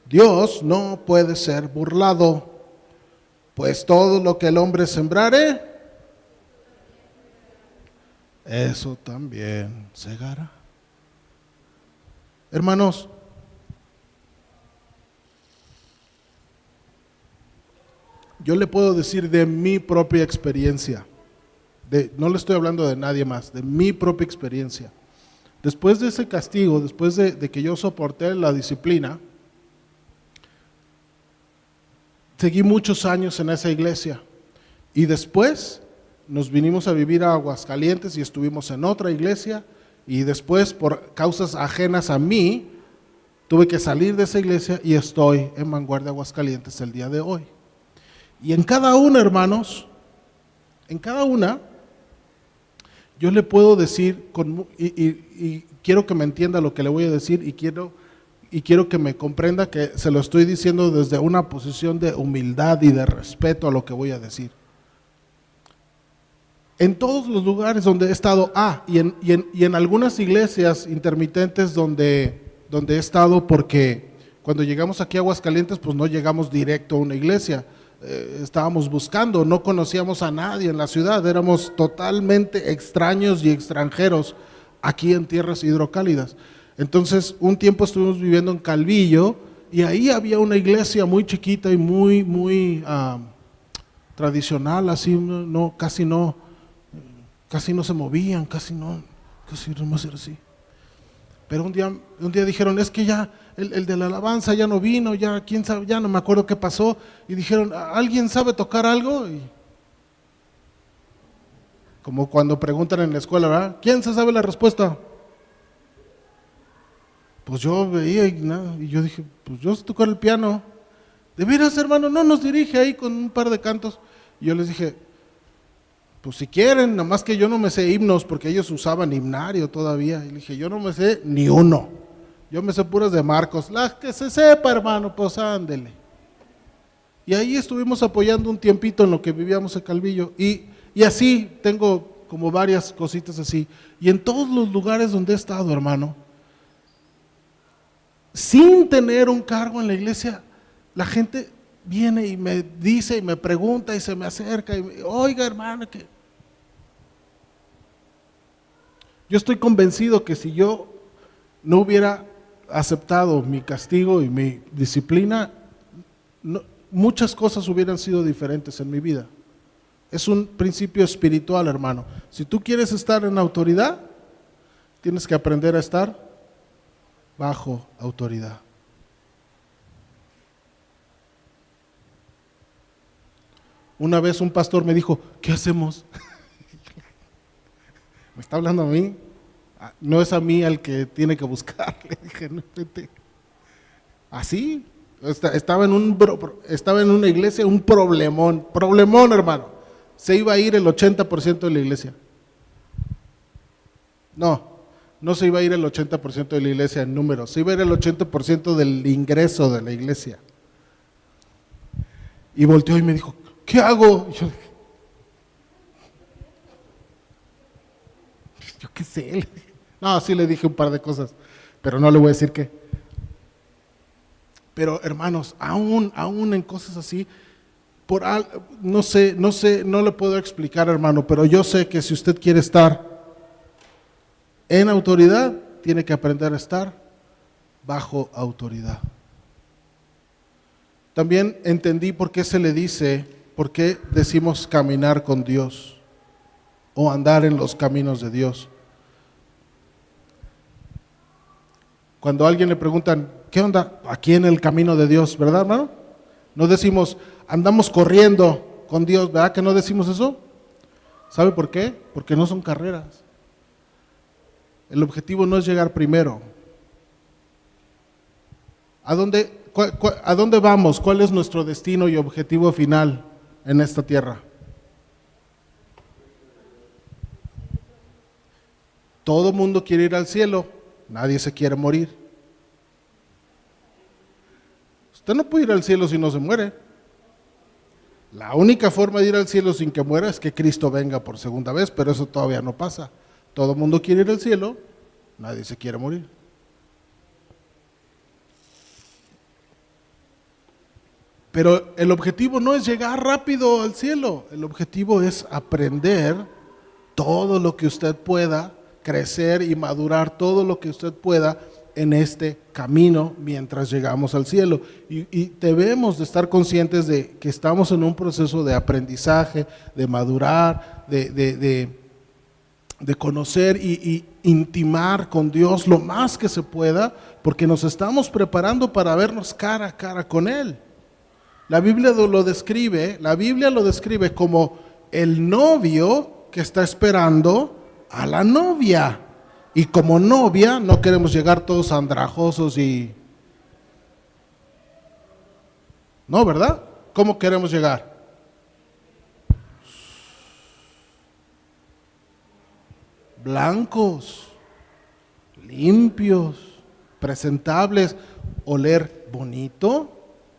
Dios no puede ser burlado, pues todo lo que el hombre sembrare, eso también segará. Hermanos, yo le puedo decir de mi propia experiencia, no le estoy hablando de nadie más, de mi propia experiencia. Después de ese castigo, después de que yo soporté la disciplina, seguí muchos años en esa iglesia y después nos vinimos a vivir a Aguascalientes y estuvimos en otra iglesia y después, por causas ajenas a mí, tuve que salir de esa iglesia y estoy en Vanguardia Aguascalientes el día de hoy. Y en cada una, hermanos, en cada una, yo le puedo decir, y quiero que me entienda lo que le voy a decir y quiero que me comprenda que se lo estoy diciendo desde una posición de humildad y de respeto a lo que voy a decir. En todos los lugares donde he estado, y en algunas iglesias intermitentes donde he estado, porque cuando llegamos aquí a Aguascalientes, pues no llegamos directo a una iglesia, estábamos buscando, no conocíamos a nadie en la ciudad, éramos totalmente extraños y extranjeros aquí en tierras hidrocálidas. Entonces, un tiempo estuvimos viviendo en Calvillo y ahí había una iglesia muy chiquita y muy tradicional, así, casi no se movían, casi nomás era así. Pero un día dijeron, es que ya el de la alabanza ya no vino, ya quién sabe, ya no me acuerdo qué pasó, y dijeron, ¿alguien sabe tocar algo? Y como cuando preguntan en la escuela, ¿verdad? ¿Quién se sabe la respuesta? Pues yo veía y yo dije, pues yo sé tocar el piano. ¿De veras, hermano? No nos dirige ahí con un par de cantos. Y yo les dije, pues si quieren, nada más que yo no me sé himnos, porque ellos usaban himnario todavía. Y le dije, yo no me sé ni uno, yo me sé puras de Marcos. Las que se sepa, hermano, pues ándele. Y ahí estuvimos apoyando un tiempito en lo que vivíamos en Calvillo. Y así, tengo como varias cositas así. Y en todos los lugares donde he estado, hermano, sin tener un cargo en la iglesia, la gente viene y me dice y me pregunta y se me acerca y oiga, hermano, que yo estoy convencido que si yo no hubiera aceptado mi castigo y mi disciplina, muchas cosas hubieran sido diferentes en mi vida. Es un principio espiritual, hermano. Si tú quieres estar en autoridad, tienes que aprender a estar bajo autoridad. Una vez un pastor me dijo, ¿qué hacemos? ¿Me está hablando a mí? No es a mí al que tiene que buscar. Le dije, no, vete. Así, estaba en una iglesia, un problemón, hermano. Se iba a ir el 80% de la iglesia. No se iba a ir el 80% de la iglesia en números, se iba a ir el 80% del ingreso de la iglesia. Y volteó y me dijo, ¿qué hago? Y yo qué sé. No, sí le dije un par de cosas, pero no le voy a decir qué. Pero hermanos, aún en cosas así, no sé, no le puedo explicar, hermano, pero yo sé que si usted quiere estar en autoridad, tiene que aprender a estar bajo autoridad. También entendí por qué por qué decimos caminar con Dios o andar en los caminos de Dios. Cuando a alguien le preguntan, ¿qué onda aquí en el camino de Dios? ¿Verdad, hermano? No decimos, andamos corriendo con Dios, ¿verdad que no decimos eso? ¿Sabe por qué? Porque no son carreras. El objetivo no es llegar primero. ¿A dónde vamos? ¿Cuál es nuestro destino y objetivo final en esta tierra? Todo mundo quiere ir al cielo, nadie se quiere morir. Usted no puede ir al cielo si no se muere. La única forma de ir al cielo sin que muera es que Cristo venga por segunda vez, pero eso todavía no pasa. Todo el mundo quiere ir al cielo, nadie se quiere morir. Pero el objetivo no es llegar rápido al cielo, el objetivo es aprender todo lo que usted pueda, crecer y madurar todo lo que usted pueda en este camino mientras llegamos al cielo. Y debemos de estar conscientes de que estamos en un proceso de aprendizaje, de madurar, de conocer y intimar con Dios lo más que se pueda, porque nos estamos preparando para vernos cara a cara con Él. La Biblia lo describe como el novio que está esperando a la novia. Y como novia no queremos llegar todos andrajosos y... No, ¿verdad? ¿Cómo queremos llegar? Blancos, limpios, presentables, oler bonito,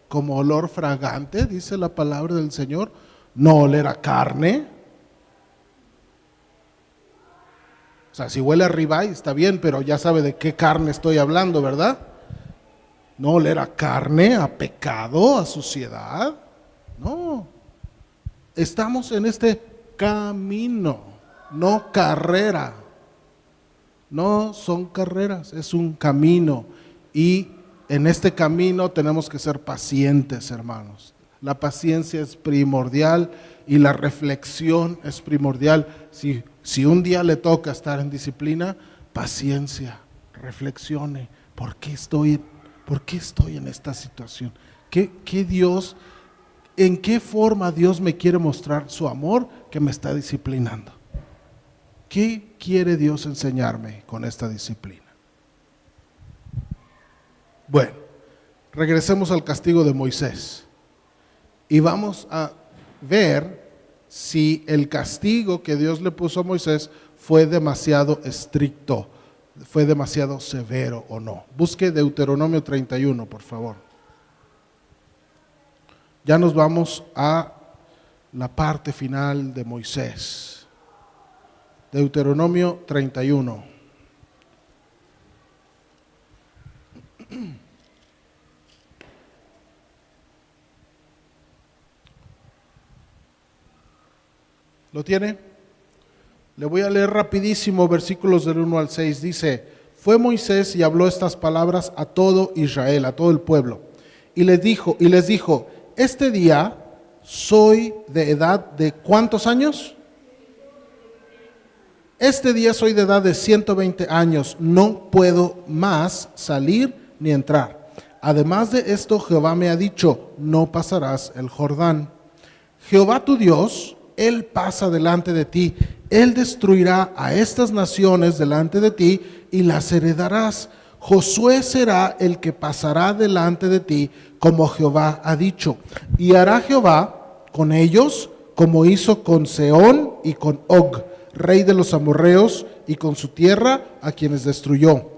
como olor fragante, dice la palabra del Señor, no oler a carne. O sea, si huele a ribeye está bien, pero ya sabe de qué carne estoy hablando, ¿verdad? No oler a carne, a pecado, a suciedad. No. Estamos en este camino, no carrera. No son carreras, es un camino. Y en este camino tenemos que ser pacientes, hermanos. La paciencia es primordial y la reflexión es primordial. Si un día le toca estar en disciplina, paciencia, reflexione. ¿Por qué estoy en esta situación? ¿En qué forma Dios me quiere mostrar su amor que me está disciplinando? ¿Qué quiere Dios enseñarme con esta disciplina? Bueno, regresemos al castigo de Moisés y vamos a ver si el castigo que Dios le puso a Moisés fue demasiado estricto, fue demasiado severo o no. Busque Deuteronomio 31, por favor. Ya nos vamos a la parte final de Moisés. Deuteronomio 31. ¿Lo tiene? Le voy a leer rapidísimo versículos del 1 al 6. Dice: fue Moisés y habló estas palabras a todo Israel, a todo el pueblo. Y les dijo, este día soy de edad de ¿cuántos años? Este día soy de edad de 120 años, no puedo más salir ni entrar. Además de esto, Jehová me ha dicho, no pasarás el Jordán. Jehová tu Dios, Él pasa delante de ti, Él destruirá a estas naciones delante de ti y las heredarás. Josué será el que pasará delante de ti, como Jehová ha dicho. Y hará Jehová con ellos como hizo con Sehón y con Og, rey de los amorreos, y con su tierra, a quienes destruyó.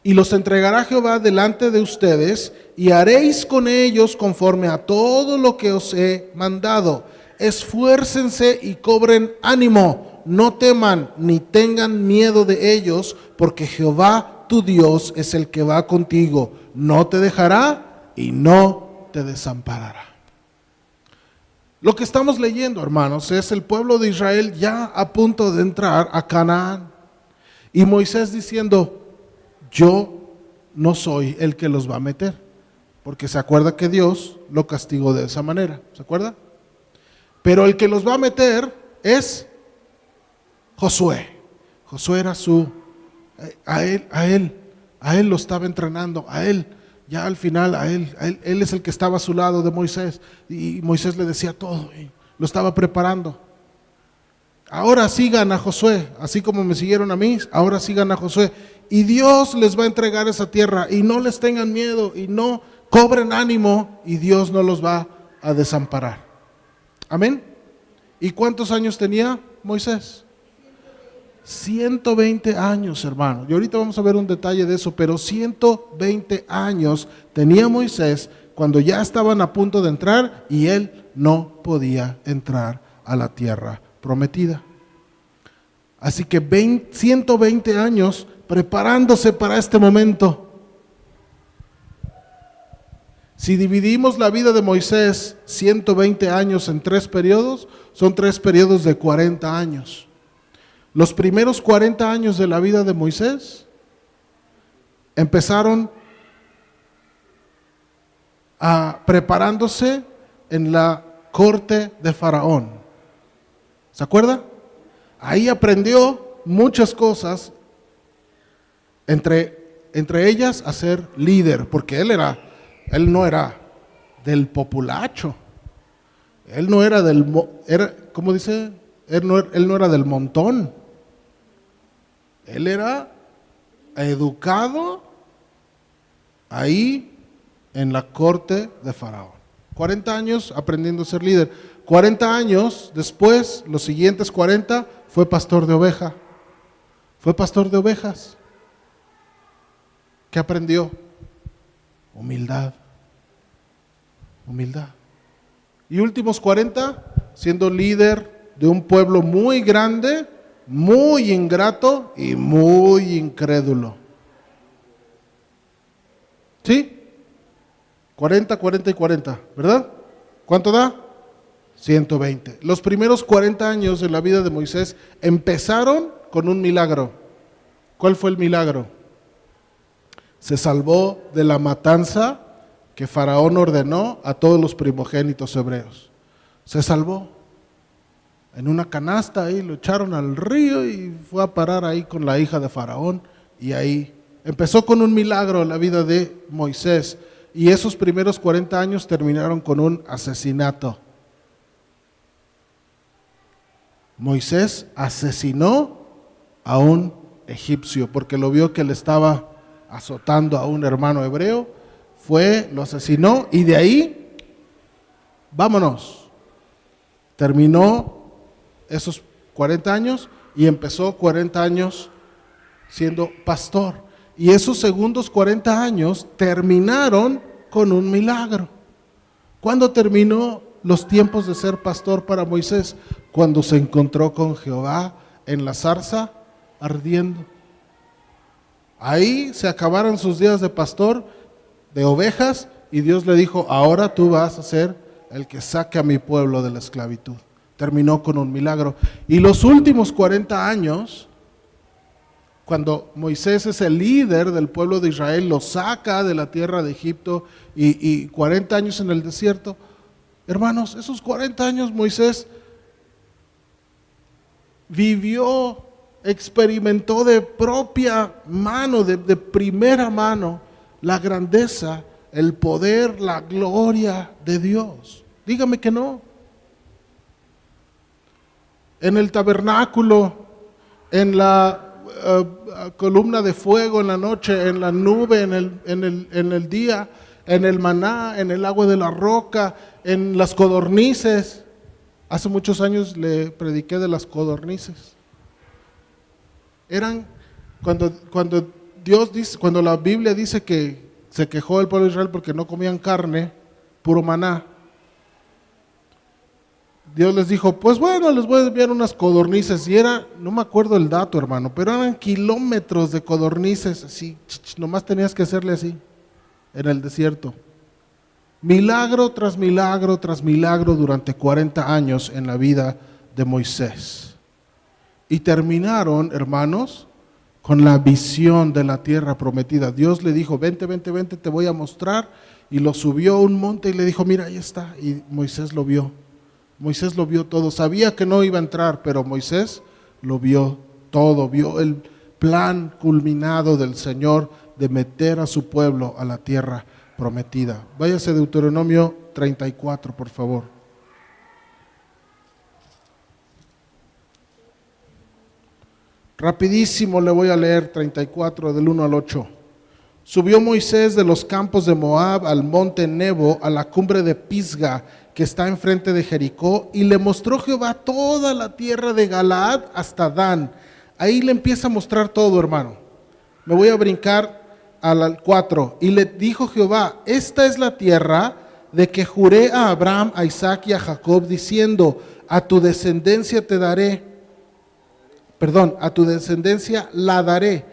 Y los entregará Jehová delante de ustedes, y haréis con ellos conforme a todo lo que os he mandado. Esfuércense y cobren ánimo, no teman ni tengan miedo de ellos, porque Jehová tu Dios es el que va contigo, no te dejará y no te desamparará. Lo que estamos leyendo, hermanos, es el pueblo de Israel ya a punto de entrar a Canaán. Y Moisés diciendo, yo no soy el que los va a meter. Porque se acuerda que Dios lo castigó de esa manera, ¿se acuerda? Pero el que los va a meter es Josué. Josué era a él lo estaba entrenando, a él. Ya al final, él es el que estaba a su lado de Moisés, y Moisés le decía todo, y lo estaba preparando. Ahora sigan a Josué, así como me siguieron a mí, ahora sigan a Josué. y Dios les va a entregar esa tierra, y no les tengan miedo, y no cobren ánimo, y Dios no los va a desamparar. Amén. ¿Y cuántos años tenía Moisés? 120 años, hermano. Y ahorita vamos a ver un detalle de eso, pero 120 años tenía Moisés cuando ya estaban a punto de entrar y él no podía entrar a la tierra prometida. Así que 120 años preparándose para este momento. Si dividimos la vida de Moisés, 120 años en 3 periodos, son 3 periodos de 40 años. Los primeros 40 años de la vida de Moisés empezaron preparándose en la corte de Faraón. ¿Se acuerda? Ahí aprendió muchas cosas, entre ellas a ser líder, porque él no era del populacho, él no era ¿cómo dice? Él no era del montón, él era educado ahí en la corte de Faraón. 40 años aprendiendo a ser líder. 40 años después, los siguientes 40, fue pastor de oveja. Fue pastor de ovejas. ¿Qué aprendió? Humildad. Humildad. Y últimos 40, siendo líder de un pueblo muy grande, muy ingrato y muy incrédulo. ¿Sí? 40, 40 y 40, ¿verdad? ¿Cuánto da? 120. Los primeros 40 años de la vida de Moisés empezaron con un milagro. ¿Cuál fue el milagro? Se salvó de la matanza que Faraón ordenó a todos los primogénitos hebreos. Se salvó. En una canasta ahí lo echaron al río y fue a parar ahí con la hija de Faraón. Y ahí empezó con un milagro la vida de Moisés. Y esos primeros 40 años terminaron con un asesinato. Moisés asesinó a un egipcio porque lo vio que le estaba azotando a un hermano hebreo. Lo asesinó y de ahí, vámonos. Terminó esos 40 años y empezó 40 años siendo pastor. Y esos segundos 40 años terminaron con un milagro. ¿Cuándo terminó los tiempos de ser pastor para Moisés? Cuando se encontró con Jehová en la zarza ardiendo. Ahí se acabaron sus días de pastor de ovejas y Dios le dijo, ahora tú vas a ser el que saque a mi pueblo de la esclavitud. Terminó con un milagro. Y los últimos 40 años, cuando Moisés es el líder del pueblo de Israel, lo saca de la tierra de Egipto y 40 años en el desierto, hermanos, esos 40 años Moisés vivió, experimentó de propia mano, de primera mano, la grandeza, el poder, la gloria de Dios. Dígame que no. En el tabernáculo, en la columna de fuego en la noche, en la nube en el día, en el maná, en el agua de la roca, en las codornices. Hace muchos años le prediqué de las codornices. Eran cuando Dios dice, cuando la Biblia dice que se quejó el pueblo de Israel porque no comían carne, puro maná. Dios les dijo, pues bueno, les voy a enviar unas codornices. Y no me acuerdo el dato, hermano, pero eran kilómetros de codornices, así, nomás tenías que hacerle así, en el desierto. Milagro tras milagro tras milagro durante 40 años en la vida de Moisés. Y terminaron, hermanos, con la visión de la tierra prometida. Dios le dijo, vente, te voy a mostrar. Y lo subió a un monte y le dijo, mira, ahí está. Y Moisés lo vio. Moisés lo vio todo, sabía que no iba a entrar, pero Moisés lo vio todo, vio el plan culminado del Señor de meter a su pueblo a la tierra prometida. Váyase a Deuteronomio 34, por favor. Rapidísimo le voy a leer 34 del 1 al 8. Subió Moisés de los campos de Moab al monte Nebo, a la cumbre de Pisga, que está enfrente de Jericó, y le mostró Jehová toda la tierra de Galaad hasta Dan. Ahí le empieza a mostrar todo, hermano. Me voy a brincar al 4. Y le dijo Jehová: esta es la tierra de que juré a Abraham, a Isaac y a Jacob, diciendo: a tu descendencia la daré.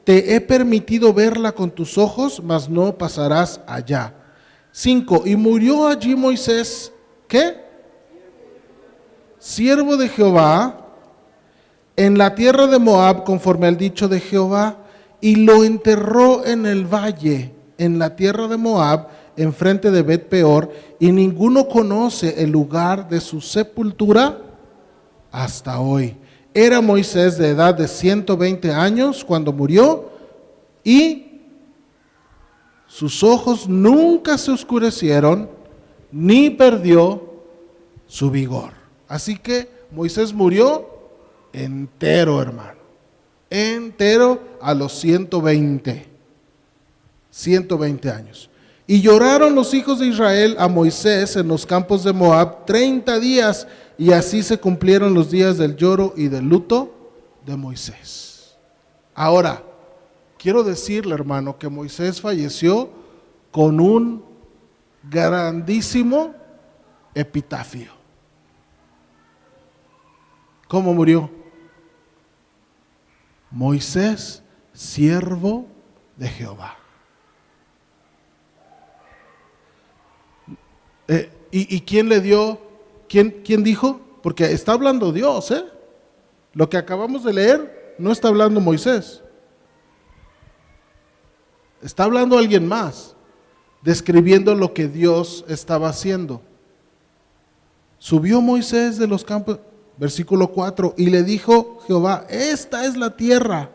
Te he permitido verla con tus ojos, mas no pasarás allá. 5. Y murió allí Moisés, ¿qué? Siervo de Jehová, en la tierra de Moab, conforme al dicho de Jehová, y lo enterró en el valle, en la tierra de Moab, enfrente de Bet Peor, y ninguno conoce el lugar de su sepultura hasta hoy. Era Moisés de edad de 120 años cuando murió, y sus ojos nunca se oscurecieron, ni perdió su vigor. Así que Moisés murió entero, hermano, entero a los 120 años. Y lloraron los hijos de Israel a Moisés en los campos de Moab 30 días, y así se cumplieron los días del lloro y del luto de Moisés. Ahora, quiero decirle, hermano, que Moisés falleció con un grandísimo epitafio. ¿Cómo murió? Moisés, siervo de Jehová. ¿Y quién le dio? ¿Quién dijo? Porque está hablando Dios, ¿eh? Lo que acabamos de leer no está hablando Moisés. Está hablando alguien más, describiendo lo que Dios estaba haciendo. Subió Moisés de los campos, versículo 4, y le dijo Jehová: esta es la tierra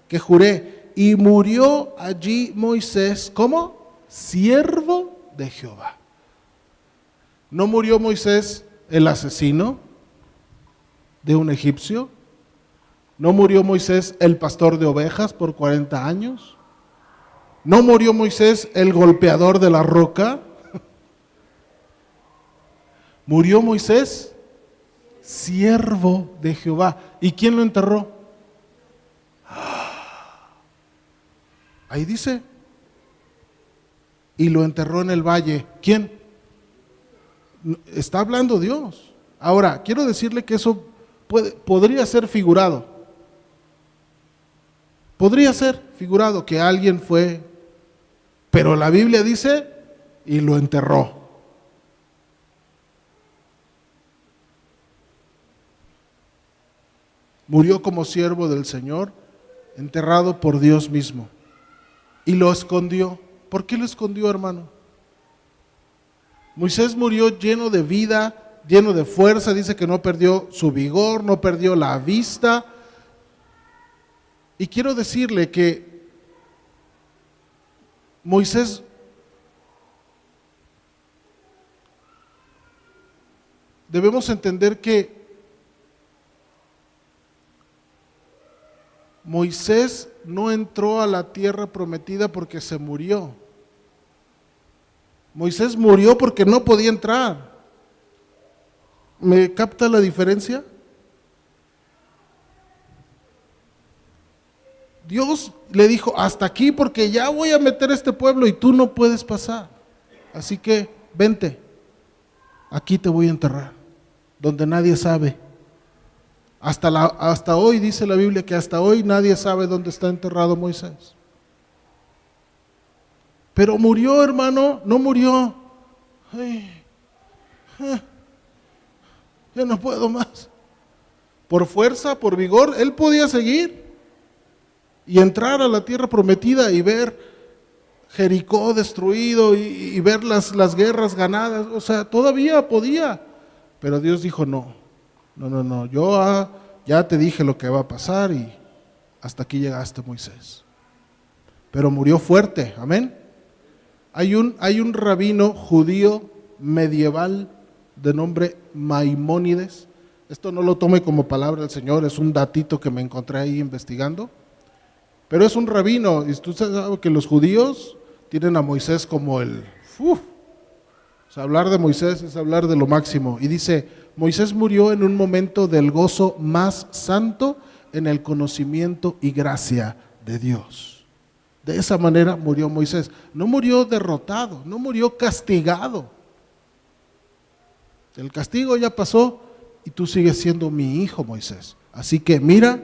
que juré. Y murió allí Moisés, ¿cómo? Siervo de Jehová. ¿No murió Moisés el asesino de un egipcio? ¿No murió Moisés el pastor de ovejas por 40 años? ¿No murió Moisés el golpeador de la roca? Murió Moisés, siervo de Jehová. ¿Y quién lo enterró? Ahí dice. Y lo enterró en el valle. ¿Quién? Está hablando Dios. Ahora, quiero decirle que eso podría ser figurado. Podría ser figurado que alguien fue, pero la Biblia dice, y lo enterró. Murió como siervo del Señor, enterrado por Dios mismo. Y lo escondió. ¿Por qué lo escondió, hermano? Moisés murió lleno de vida, lleno de fuerza. Dice que no perdió su vigor, no perdió la vista. Y quiero decirle que Moisés debemos entender que Moisés no entró a la tierra prometida porque se murió. Moisés murió porque no podía entrar. ¿Me capta la diferencia? Dios le dijo: hasta aquí, porque ya voy a meter a este pueblo y tú no puedes pasar. Así que vente, aquí te voy a enterrar, donde nadie sabe. Hasta hoy dice la Biblia que hasta hoy nadie sabe dónde está enterrado Moisés. Pero murió, hermano, no murió. Ya no puedo más. Por fuerza, por vigor, él podía seguir y entrar a la tierra prometida y ver Jericó destruido y ver las guerras ganadas. O sea, todavía podía. Pero Dios dijo: no, yo ya te dije lo que va a pasar y hasta aquí llegaste, Moisés. Pero murió fuerte, amén. Hay un rabino judío medieval de nombre Maimónides. Esto no lo tome como palabra del Señor, es un datito que me encontré ahí investigando. Pero es un rabino, y tú sabes que los judíos tienen a Moisés como o sea, hablar de Moisés es hablar de lo máximo. Y dice, Moisés murió en un momento del gozo más santo en el conocimiento y gracia de Dios. De esa manera murió Moisés. No murió derrotado, no murió castigado. El castigo ya pasó y tú sigues siendo mi hijo, Moisés. Así que mira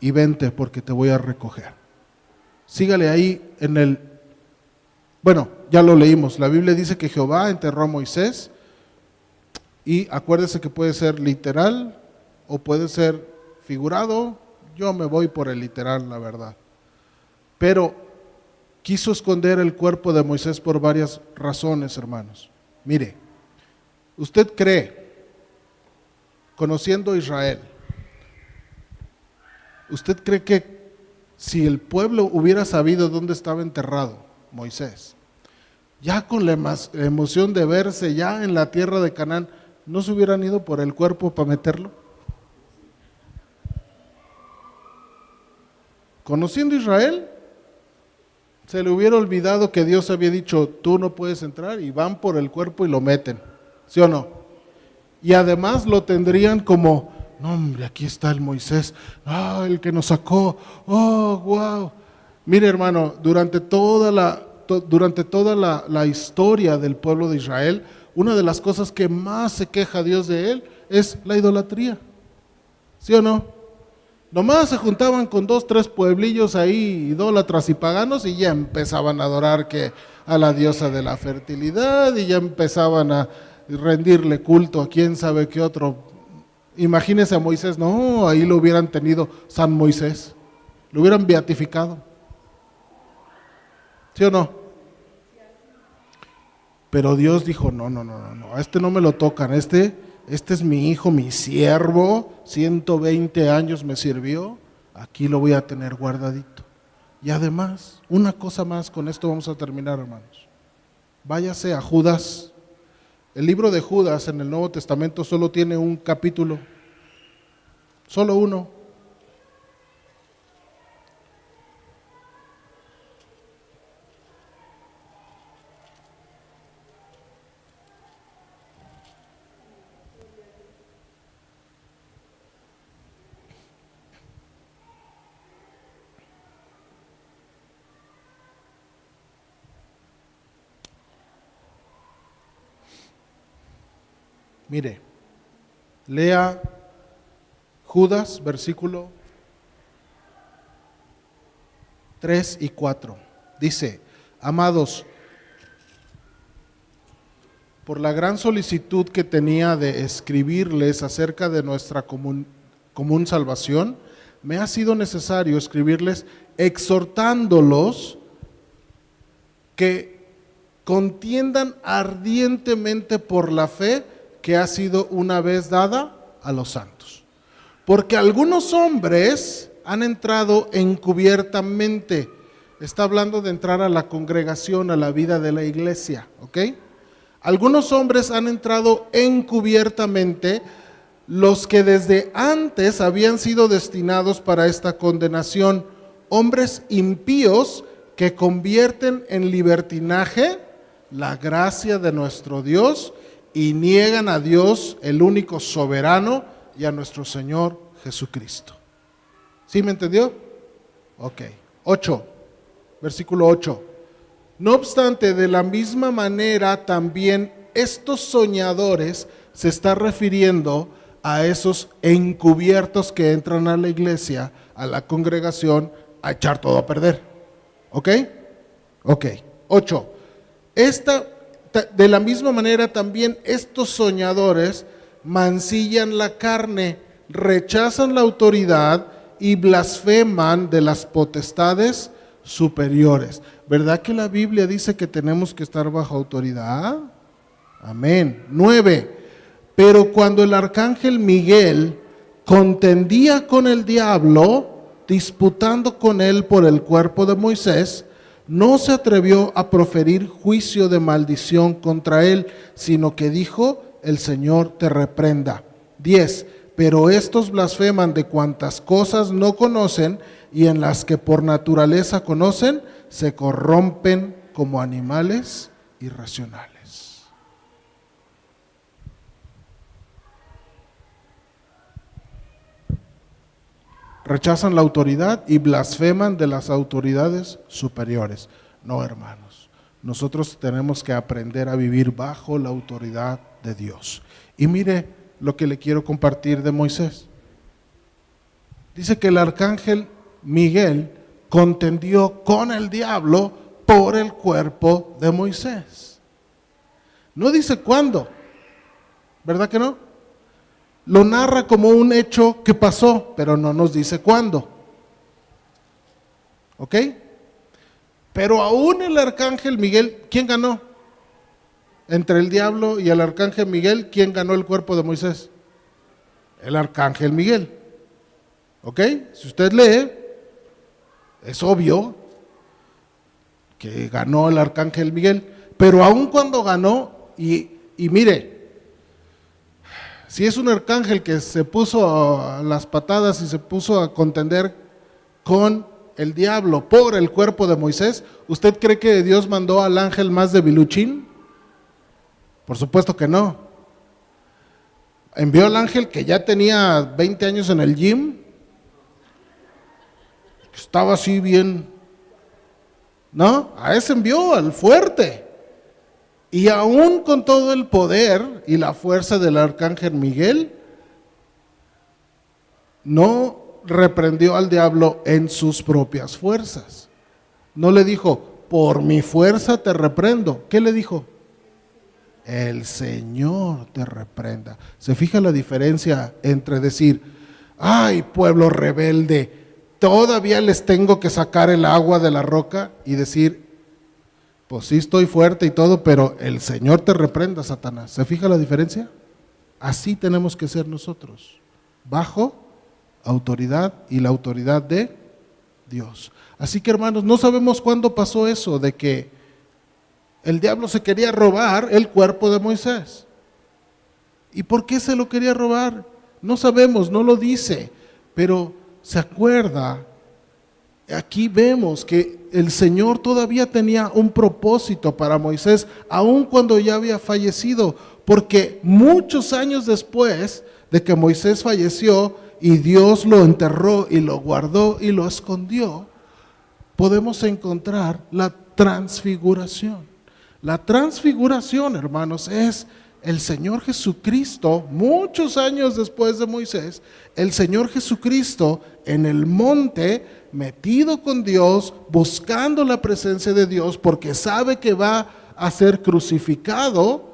y vente porque te voy a recoger. Sígale ahí bueno, ya lo leímos. La Biblia dice que Jehová enterró a Moisés y acuérdese que puede ser literal o puede ser figurado. Yo me voy por el literal, la verdad. Pero quiso esconder el cuerpo de Moisés por varias razones, hermanos. Mire, usted cree, conociendo a Israel, ¿usted cree que si el pueblo hubiera sabido dónde estaba enterrado Moisés, ya con la emoción de verse ya en la tierra de Canaán, no se hubieran ido por el cuerpo para meterlo? Conociendo a Israel, se le hubiera olvidado que Dios había dicho, tú no puedes entrar, y van por el cuerpo y lo meten, ¿sí o no? Y además lo tendrían como, no hombre, aquí está el Moisés, el que nos sacó, wow. Mire hermano, durante toda la historia del pueblo de Israel, una de las cosas que más se queja Dios de él es la idolatría, ¿sí o no? Nomás se juntaban con 2, 3 pueblillos ahí, idólatras y paganos, y ya empezaban a adorar a la diosa de la fertilidad, y ya empezaban a rendirle culto a quién sabe qué otro. Imagínense a Moisés, no, ahí lo hubieran tenido San Moisés, lo hubieran beatificado, ¿sí o no? Pero Dios dijo, no, a este no me lo tocan, este es mi hijo, mi siervo, 120 años me sirvió, aquí lo voy a tener guardadito. Y además, una cosa más, con esto vamos a terminar, hermanos. Váyase a Judas. El libro de Judas en el Nuevo Testamento solo tiene un capítulo, solo uno. Mire, lea Judas, versículo 3 y 4. Dice, amados, por la gran solicitud que tenía de escribirles acerca de nuestra común salvación, me ha sido necesario escribirles exhortándolos que contiendan ardientemente por la fe que ha sido una vez dada a los santos. Porque algunos hombres han entrado encubiertamente. Está hablando de entrar a la congregación, a la vida de la iglesia, ¿ok? Algunos hombres han entrado encubiertamente, los que desde antes habían sido destinados para esta condenación, hombres impíos que convierten en libertinaje la gracia de nuestro Dios y niegan a Dios, el único soberano, y a nuestro Señor Jesucristo. ¿Sí me entendió? Ok. 8, versículo 8. No obstante, de la misma manera también estos soñadores se está refiriendo a esos encubiertos que entran a la iglesia, a la congregación, a echar todo a perder. ¿Ok? Ok. 8. De la misma manera también estos soñadores mancillan la carne, rechazan la autoridad y blasfeman de las potestades superiores. ¿Verdad que la Biblia dice que tenemos que estar bajo autoridad? Amén. 9. Pero cuando el arcángel Miguel contendía con el diablo, disputando con él por el cuerpo de Moisés, no se atrevió a proferir juicio de maldición contra él, sino que dijo, el Señor te reprenda. 10. Pero estos blasfeman de cuantas cosas no conocen, y en las que por naturaleza conocen, se corrompen como animales irracionales. Rechazan la autoridad y blasfeman de las autoridades superiores. No, hermanos, nosotros tenemos que aprender a vivir bajo la autoridad de Dios. Y mire lo que le quiero compartir de Moisés. Dice que el arcángel Miguel contendió con el diablo por el cuerpo de Moisés. No dice cuándo, ¿verdad que no? Lo narra como un hecho que pasó, pero no nos dice cuándo. ¿Ok? Pero aún el arcángel Miguel, ¿quién ganó? Entre el diablo y el arcángel Miguel, ¿quién ganó el cuerpo de Moisés? El arcángel Miguel. ¿Ok? Si usted lee, es obvio que ganó el arcángel Miguel, pero aun cuando ganó, y mire, si es un arcángel que se puso a las patadas y se puso a contender con el diablo por el cuerpo de Moisés, ¿usted cree que Dios mandó al ángel más debiluchín? Por supuesto que no. Envió al ángel que ya tenía 20 años en el gym, estaba así bien, ¿no? A ese envió, al fuerte. Y aún con todo el poder y la fuerza del arcángel Miguel, no reprendió al diablo en sus propias fuerzas. No le dijo, por mi fuerza te reprendo. ¿Qué le dijo? El Señor te reprenda. ¿Se fija la diferencia entre decir, ay, pueblo rebelde, todavía les tengo que sacar el agua de la roca, y decir, pues sí estoy fuerte y todo, pero el Señor te reprenda, Satanás? ¿Se fija la diferencia? Así tenemos que ser nosotros, bajo autoridad y la autoridad de Dios. Así que, hermanos, no sabemos cuándo pasó eso de que el diablo se quería robar el cuerpo de Moisés. ¿Y por qué se lo quería robar? No sabemos, no lo dice, pero ¿se acuerda? Aquí vemos que el Señor todavía tenía un propósito para Moisés, aun cuando ya había fallecido, porque muchos años después de que Moisés falleció y Dios lo enterró y lo guardó y lo escondió, podemos encontrar la transfiguración. La transfiguración, hermanos, es el Señor Jesucristo, muchos años después de Moisés, el Señor Jesucristo en el monte, metido con Dios, buscando la presencia de Dios, porque sabe que va a ser crucificado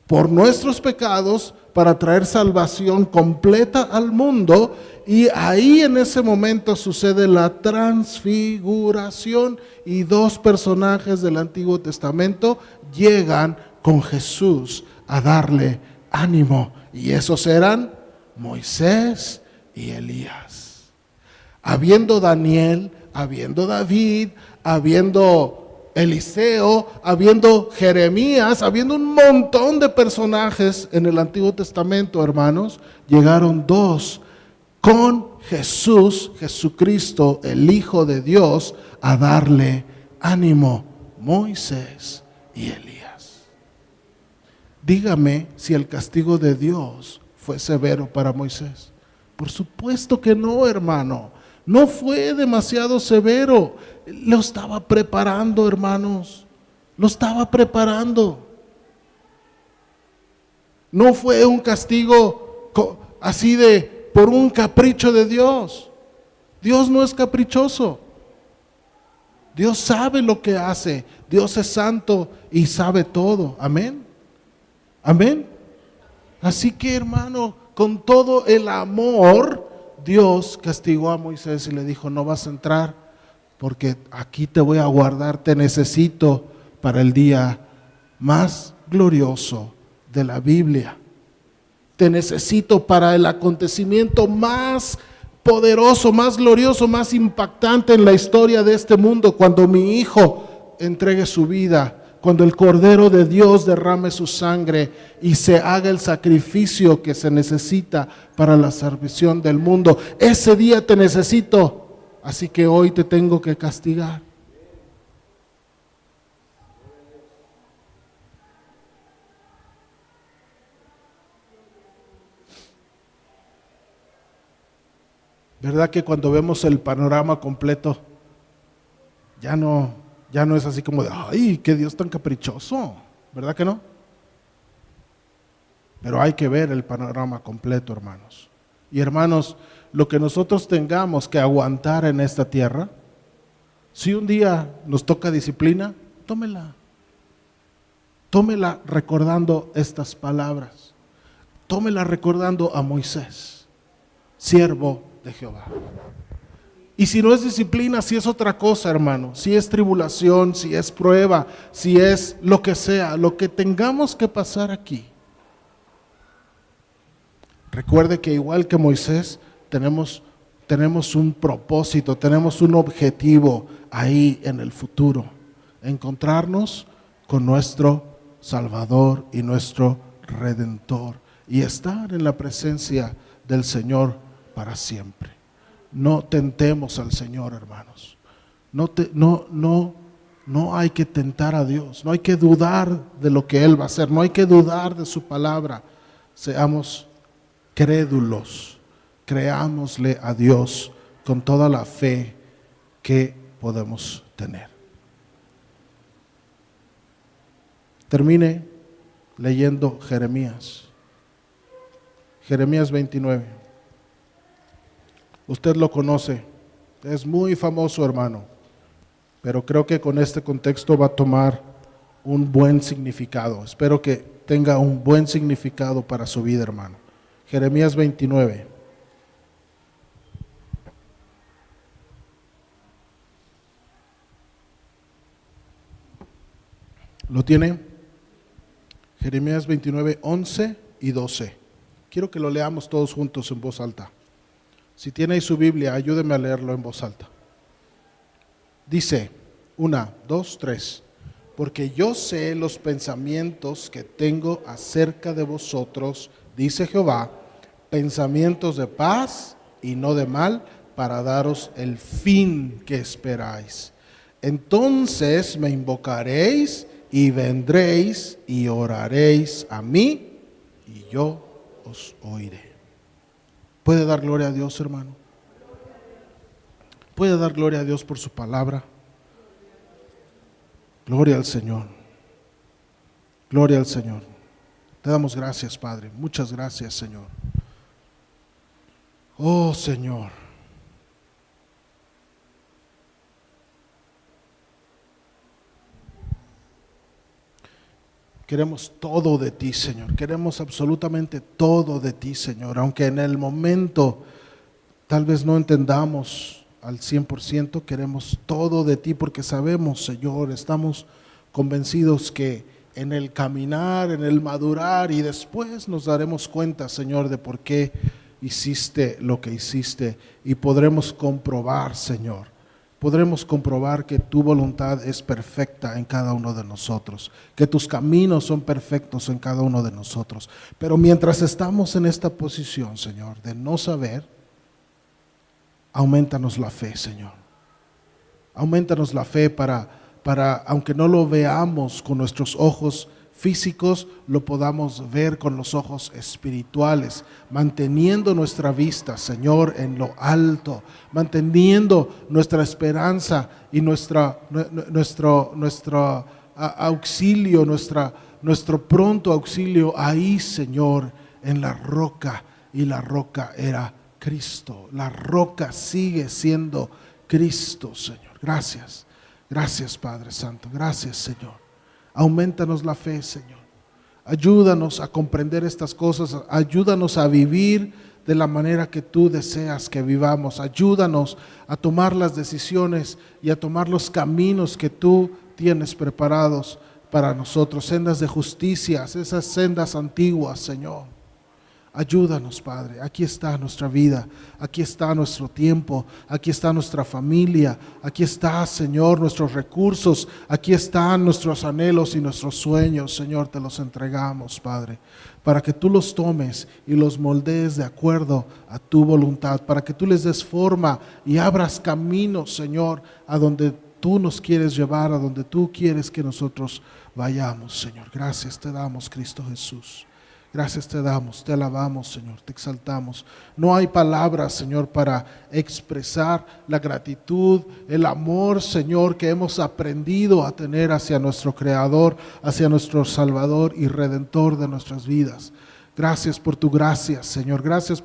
por nuestros pecados para traer salvación completa al mundo. Y ahí en ese momento sucede la transfiguración y dos personajes del Antiguo Testamento llegan con Jesús a darle ánimo, y esos eran Moisés y Elías. Habiendo Daniel, habiendo David, habiendo Eliseo, habiendo Jeremías, habiendo un montón de personajes en el Antiguo Testamento, hermanos, llegaron dos con Jesús, Jesucristo, el Hijo de Dios, a darle ánimo, Moisés y Elías. Dígame si el castigo de Dios fue severo para Moisés. Por supuesto que no, hermano. No fue demasiado severo. Lo estaba preparando, hermanos. Lo estaba preparando. No fue un castigo así de por un capricho de Dios. Dios no es caprichoso. Dios sabe lo que hace. Dios es santo y sabe todo. Amén. Amén. Así que, hermano, con todo el amor, Dios castigó a Moisés y le dijo, no vas a entrar porque aquí te voy a guardar, te necesito para el día más glorioso de la Biblia. Te necesito para el acontecimiento más poderoso, más glorioso, más impactante en la historia de este mundo, cuando mi hijo entregue su vida, cuando el Cordero de Dios derrame su sangre y se haga el sacrificio que se necesita para la salvación del mundo. Ese día te necesito, así que hoy te tengo que castigar. ¿Verdad que cuando vemos el panorama completo, ya no es así como de, ay, qué Dios tan caprichoso? ¿Verdad que no? Pero hay que ver el panorama completo, hermanos. Y hermanos, lo que nosotros tengamos que aguantar en esta tierra, si un día nos toca disciplina, tómela. Tómela recordando estas palabras. Tómela recordando a Moisés, siervo de Jehová. Y si no es disciplina, si es otra cosa, hermano, si es tribulación, si es prueba, si es lo que sea, lo que tengamos que pasar aquí. Recuerde que igual que Moisés, tenemos un propósito, tenemos un objetivo ahí en el futuro, encontrarnos con nuestro Salvador y nuestro Redentor y estar en la presencia del Señor para siempre. No tentemos al Señor, hermanos. No hay que tentar a Dios, no hay que dudar de lo que Él va a hacer, no hay que dudar de su palabra. Seamos crédulos, creámosle a Dios con toda la fe que podemos tener. Termine leyendo Jeremías 29. Usted lo conoce, es muy famoso, hermano, pero creo que con este contexto va a tomar un buen significado. Espero que tenga un buen significado para su vida, hermano. Jeremías 29. ¿Lo tiene? Jeremías 29, 11 y 12. Quiero que lo leamos todos juntos en voz alta. Si tiene ahí su Biblia, ayúdeme a leerlo en voz alta. Dice, 1, 2, 3. Porque yo sé los pensamientos que tengo acerca de vosotros, dice Jehová, pensamientos de paz y no de mal, para daros el fin que esperáis. Entonces me invocaréis y vendréis y oraréis a mí y yo os oiré. ¿Puede dar gloria a Dios, hermano? ¿Puede dar gloria a Dios por su palabra? Gloria al Señor. Gloria al Señor. Te damos gracias, Padre. Muchas gracias, Señor. Oh, Señor. Queremos todo de ti, Señor. Queremos absolutamente todo de ti, Señor. Aunque en el momento tal vez no entendamos al 100%, queremos todo de ti porque sabemos, Señor, estamos convencidos que en el caminar, en el madurar y después nos daremos cuenta, Señor, de por qué hiciste lo que hiciste y podremos comprobar, Señor. Podremos comprobar que tu voluntad es perfecta en cada uno de nosotros, que tus caminos son perfectos en cada uno de nosotros. Pero mientras estamos en esta posición, Señor, de no saber, aumentanos la fe, Señor. Aumentanos la fe para, aunque no lo veamos con nuestros ojos físicos, lo podamos ver con los ojos espirituales, manteniendo nuestra vista, Señor, en lo alto, manteniendo nuestra esperanza y nuestro auxilio, nuestro pronto auxilio ahí, Señor, en la roca, y la roca era Cristo. La roca sigue siendo Cristo, Señor. Gracias, gracias, Padre Santo, gracias, Señor. Aumentanos la fe, Señor. Ayúdanos a comprender estas cosas. Ayúdanos a vivir de la manera que tú deseas que vivamos. Ayúdanos a tomar las decisiones y a tomar los caminos que tú tienes preparados para nosotros. Sendas de justicia, esas sendas antiguas, Señor. Ayúdanos, Padre. Aquí está nuestra vida, aquí está nuestro tiempo, aquí está nuestra familia, aquí está, Señor, nuestros recursos, aquí están nuestros anhelos y nuestros sueños, Señor, te los entregamos, Padre, para que tú los tomes y los moldees de acuerdo a tu voluntad, para que tú les des forma y abras caminos, Señor, a donde tú nos quieres llevar, a donde tú quieres que nosotros vayamos, Señor. Gracias te damos, Cristo Jesús. Gracias te damos, te alabamos, Señor, te exaltamos. No hay palabras, Señor, para expresar la gratitud, el amor, Señor, que hemos aprendido a tener hacia nuestro Creador, hacia nuestro Salvador y Redentor de nuestras vidas. Gracias por tu gracia, Señor. Gracias por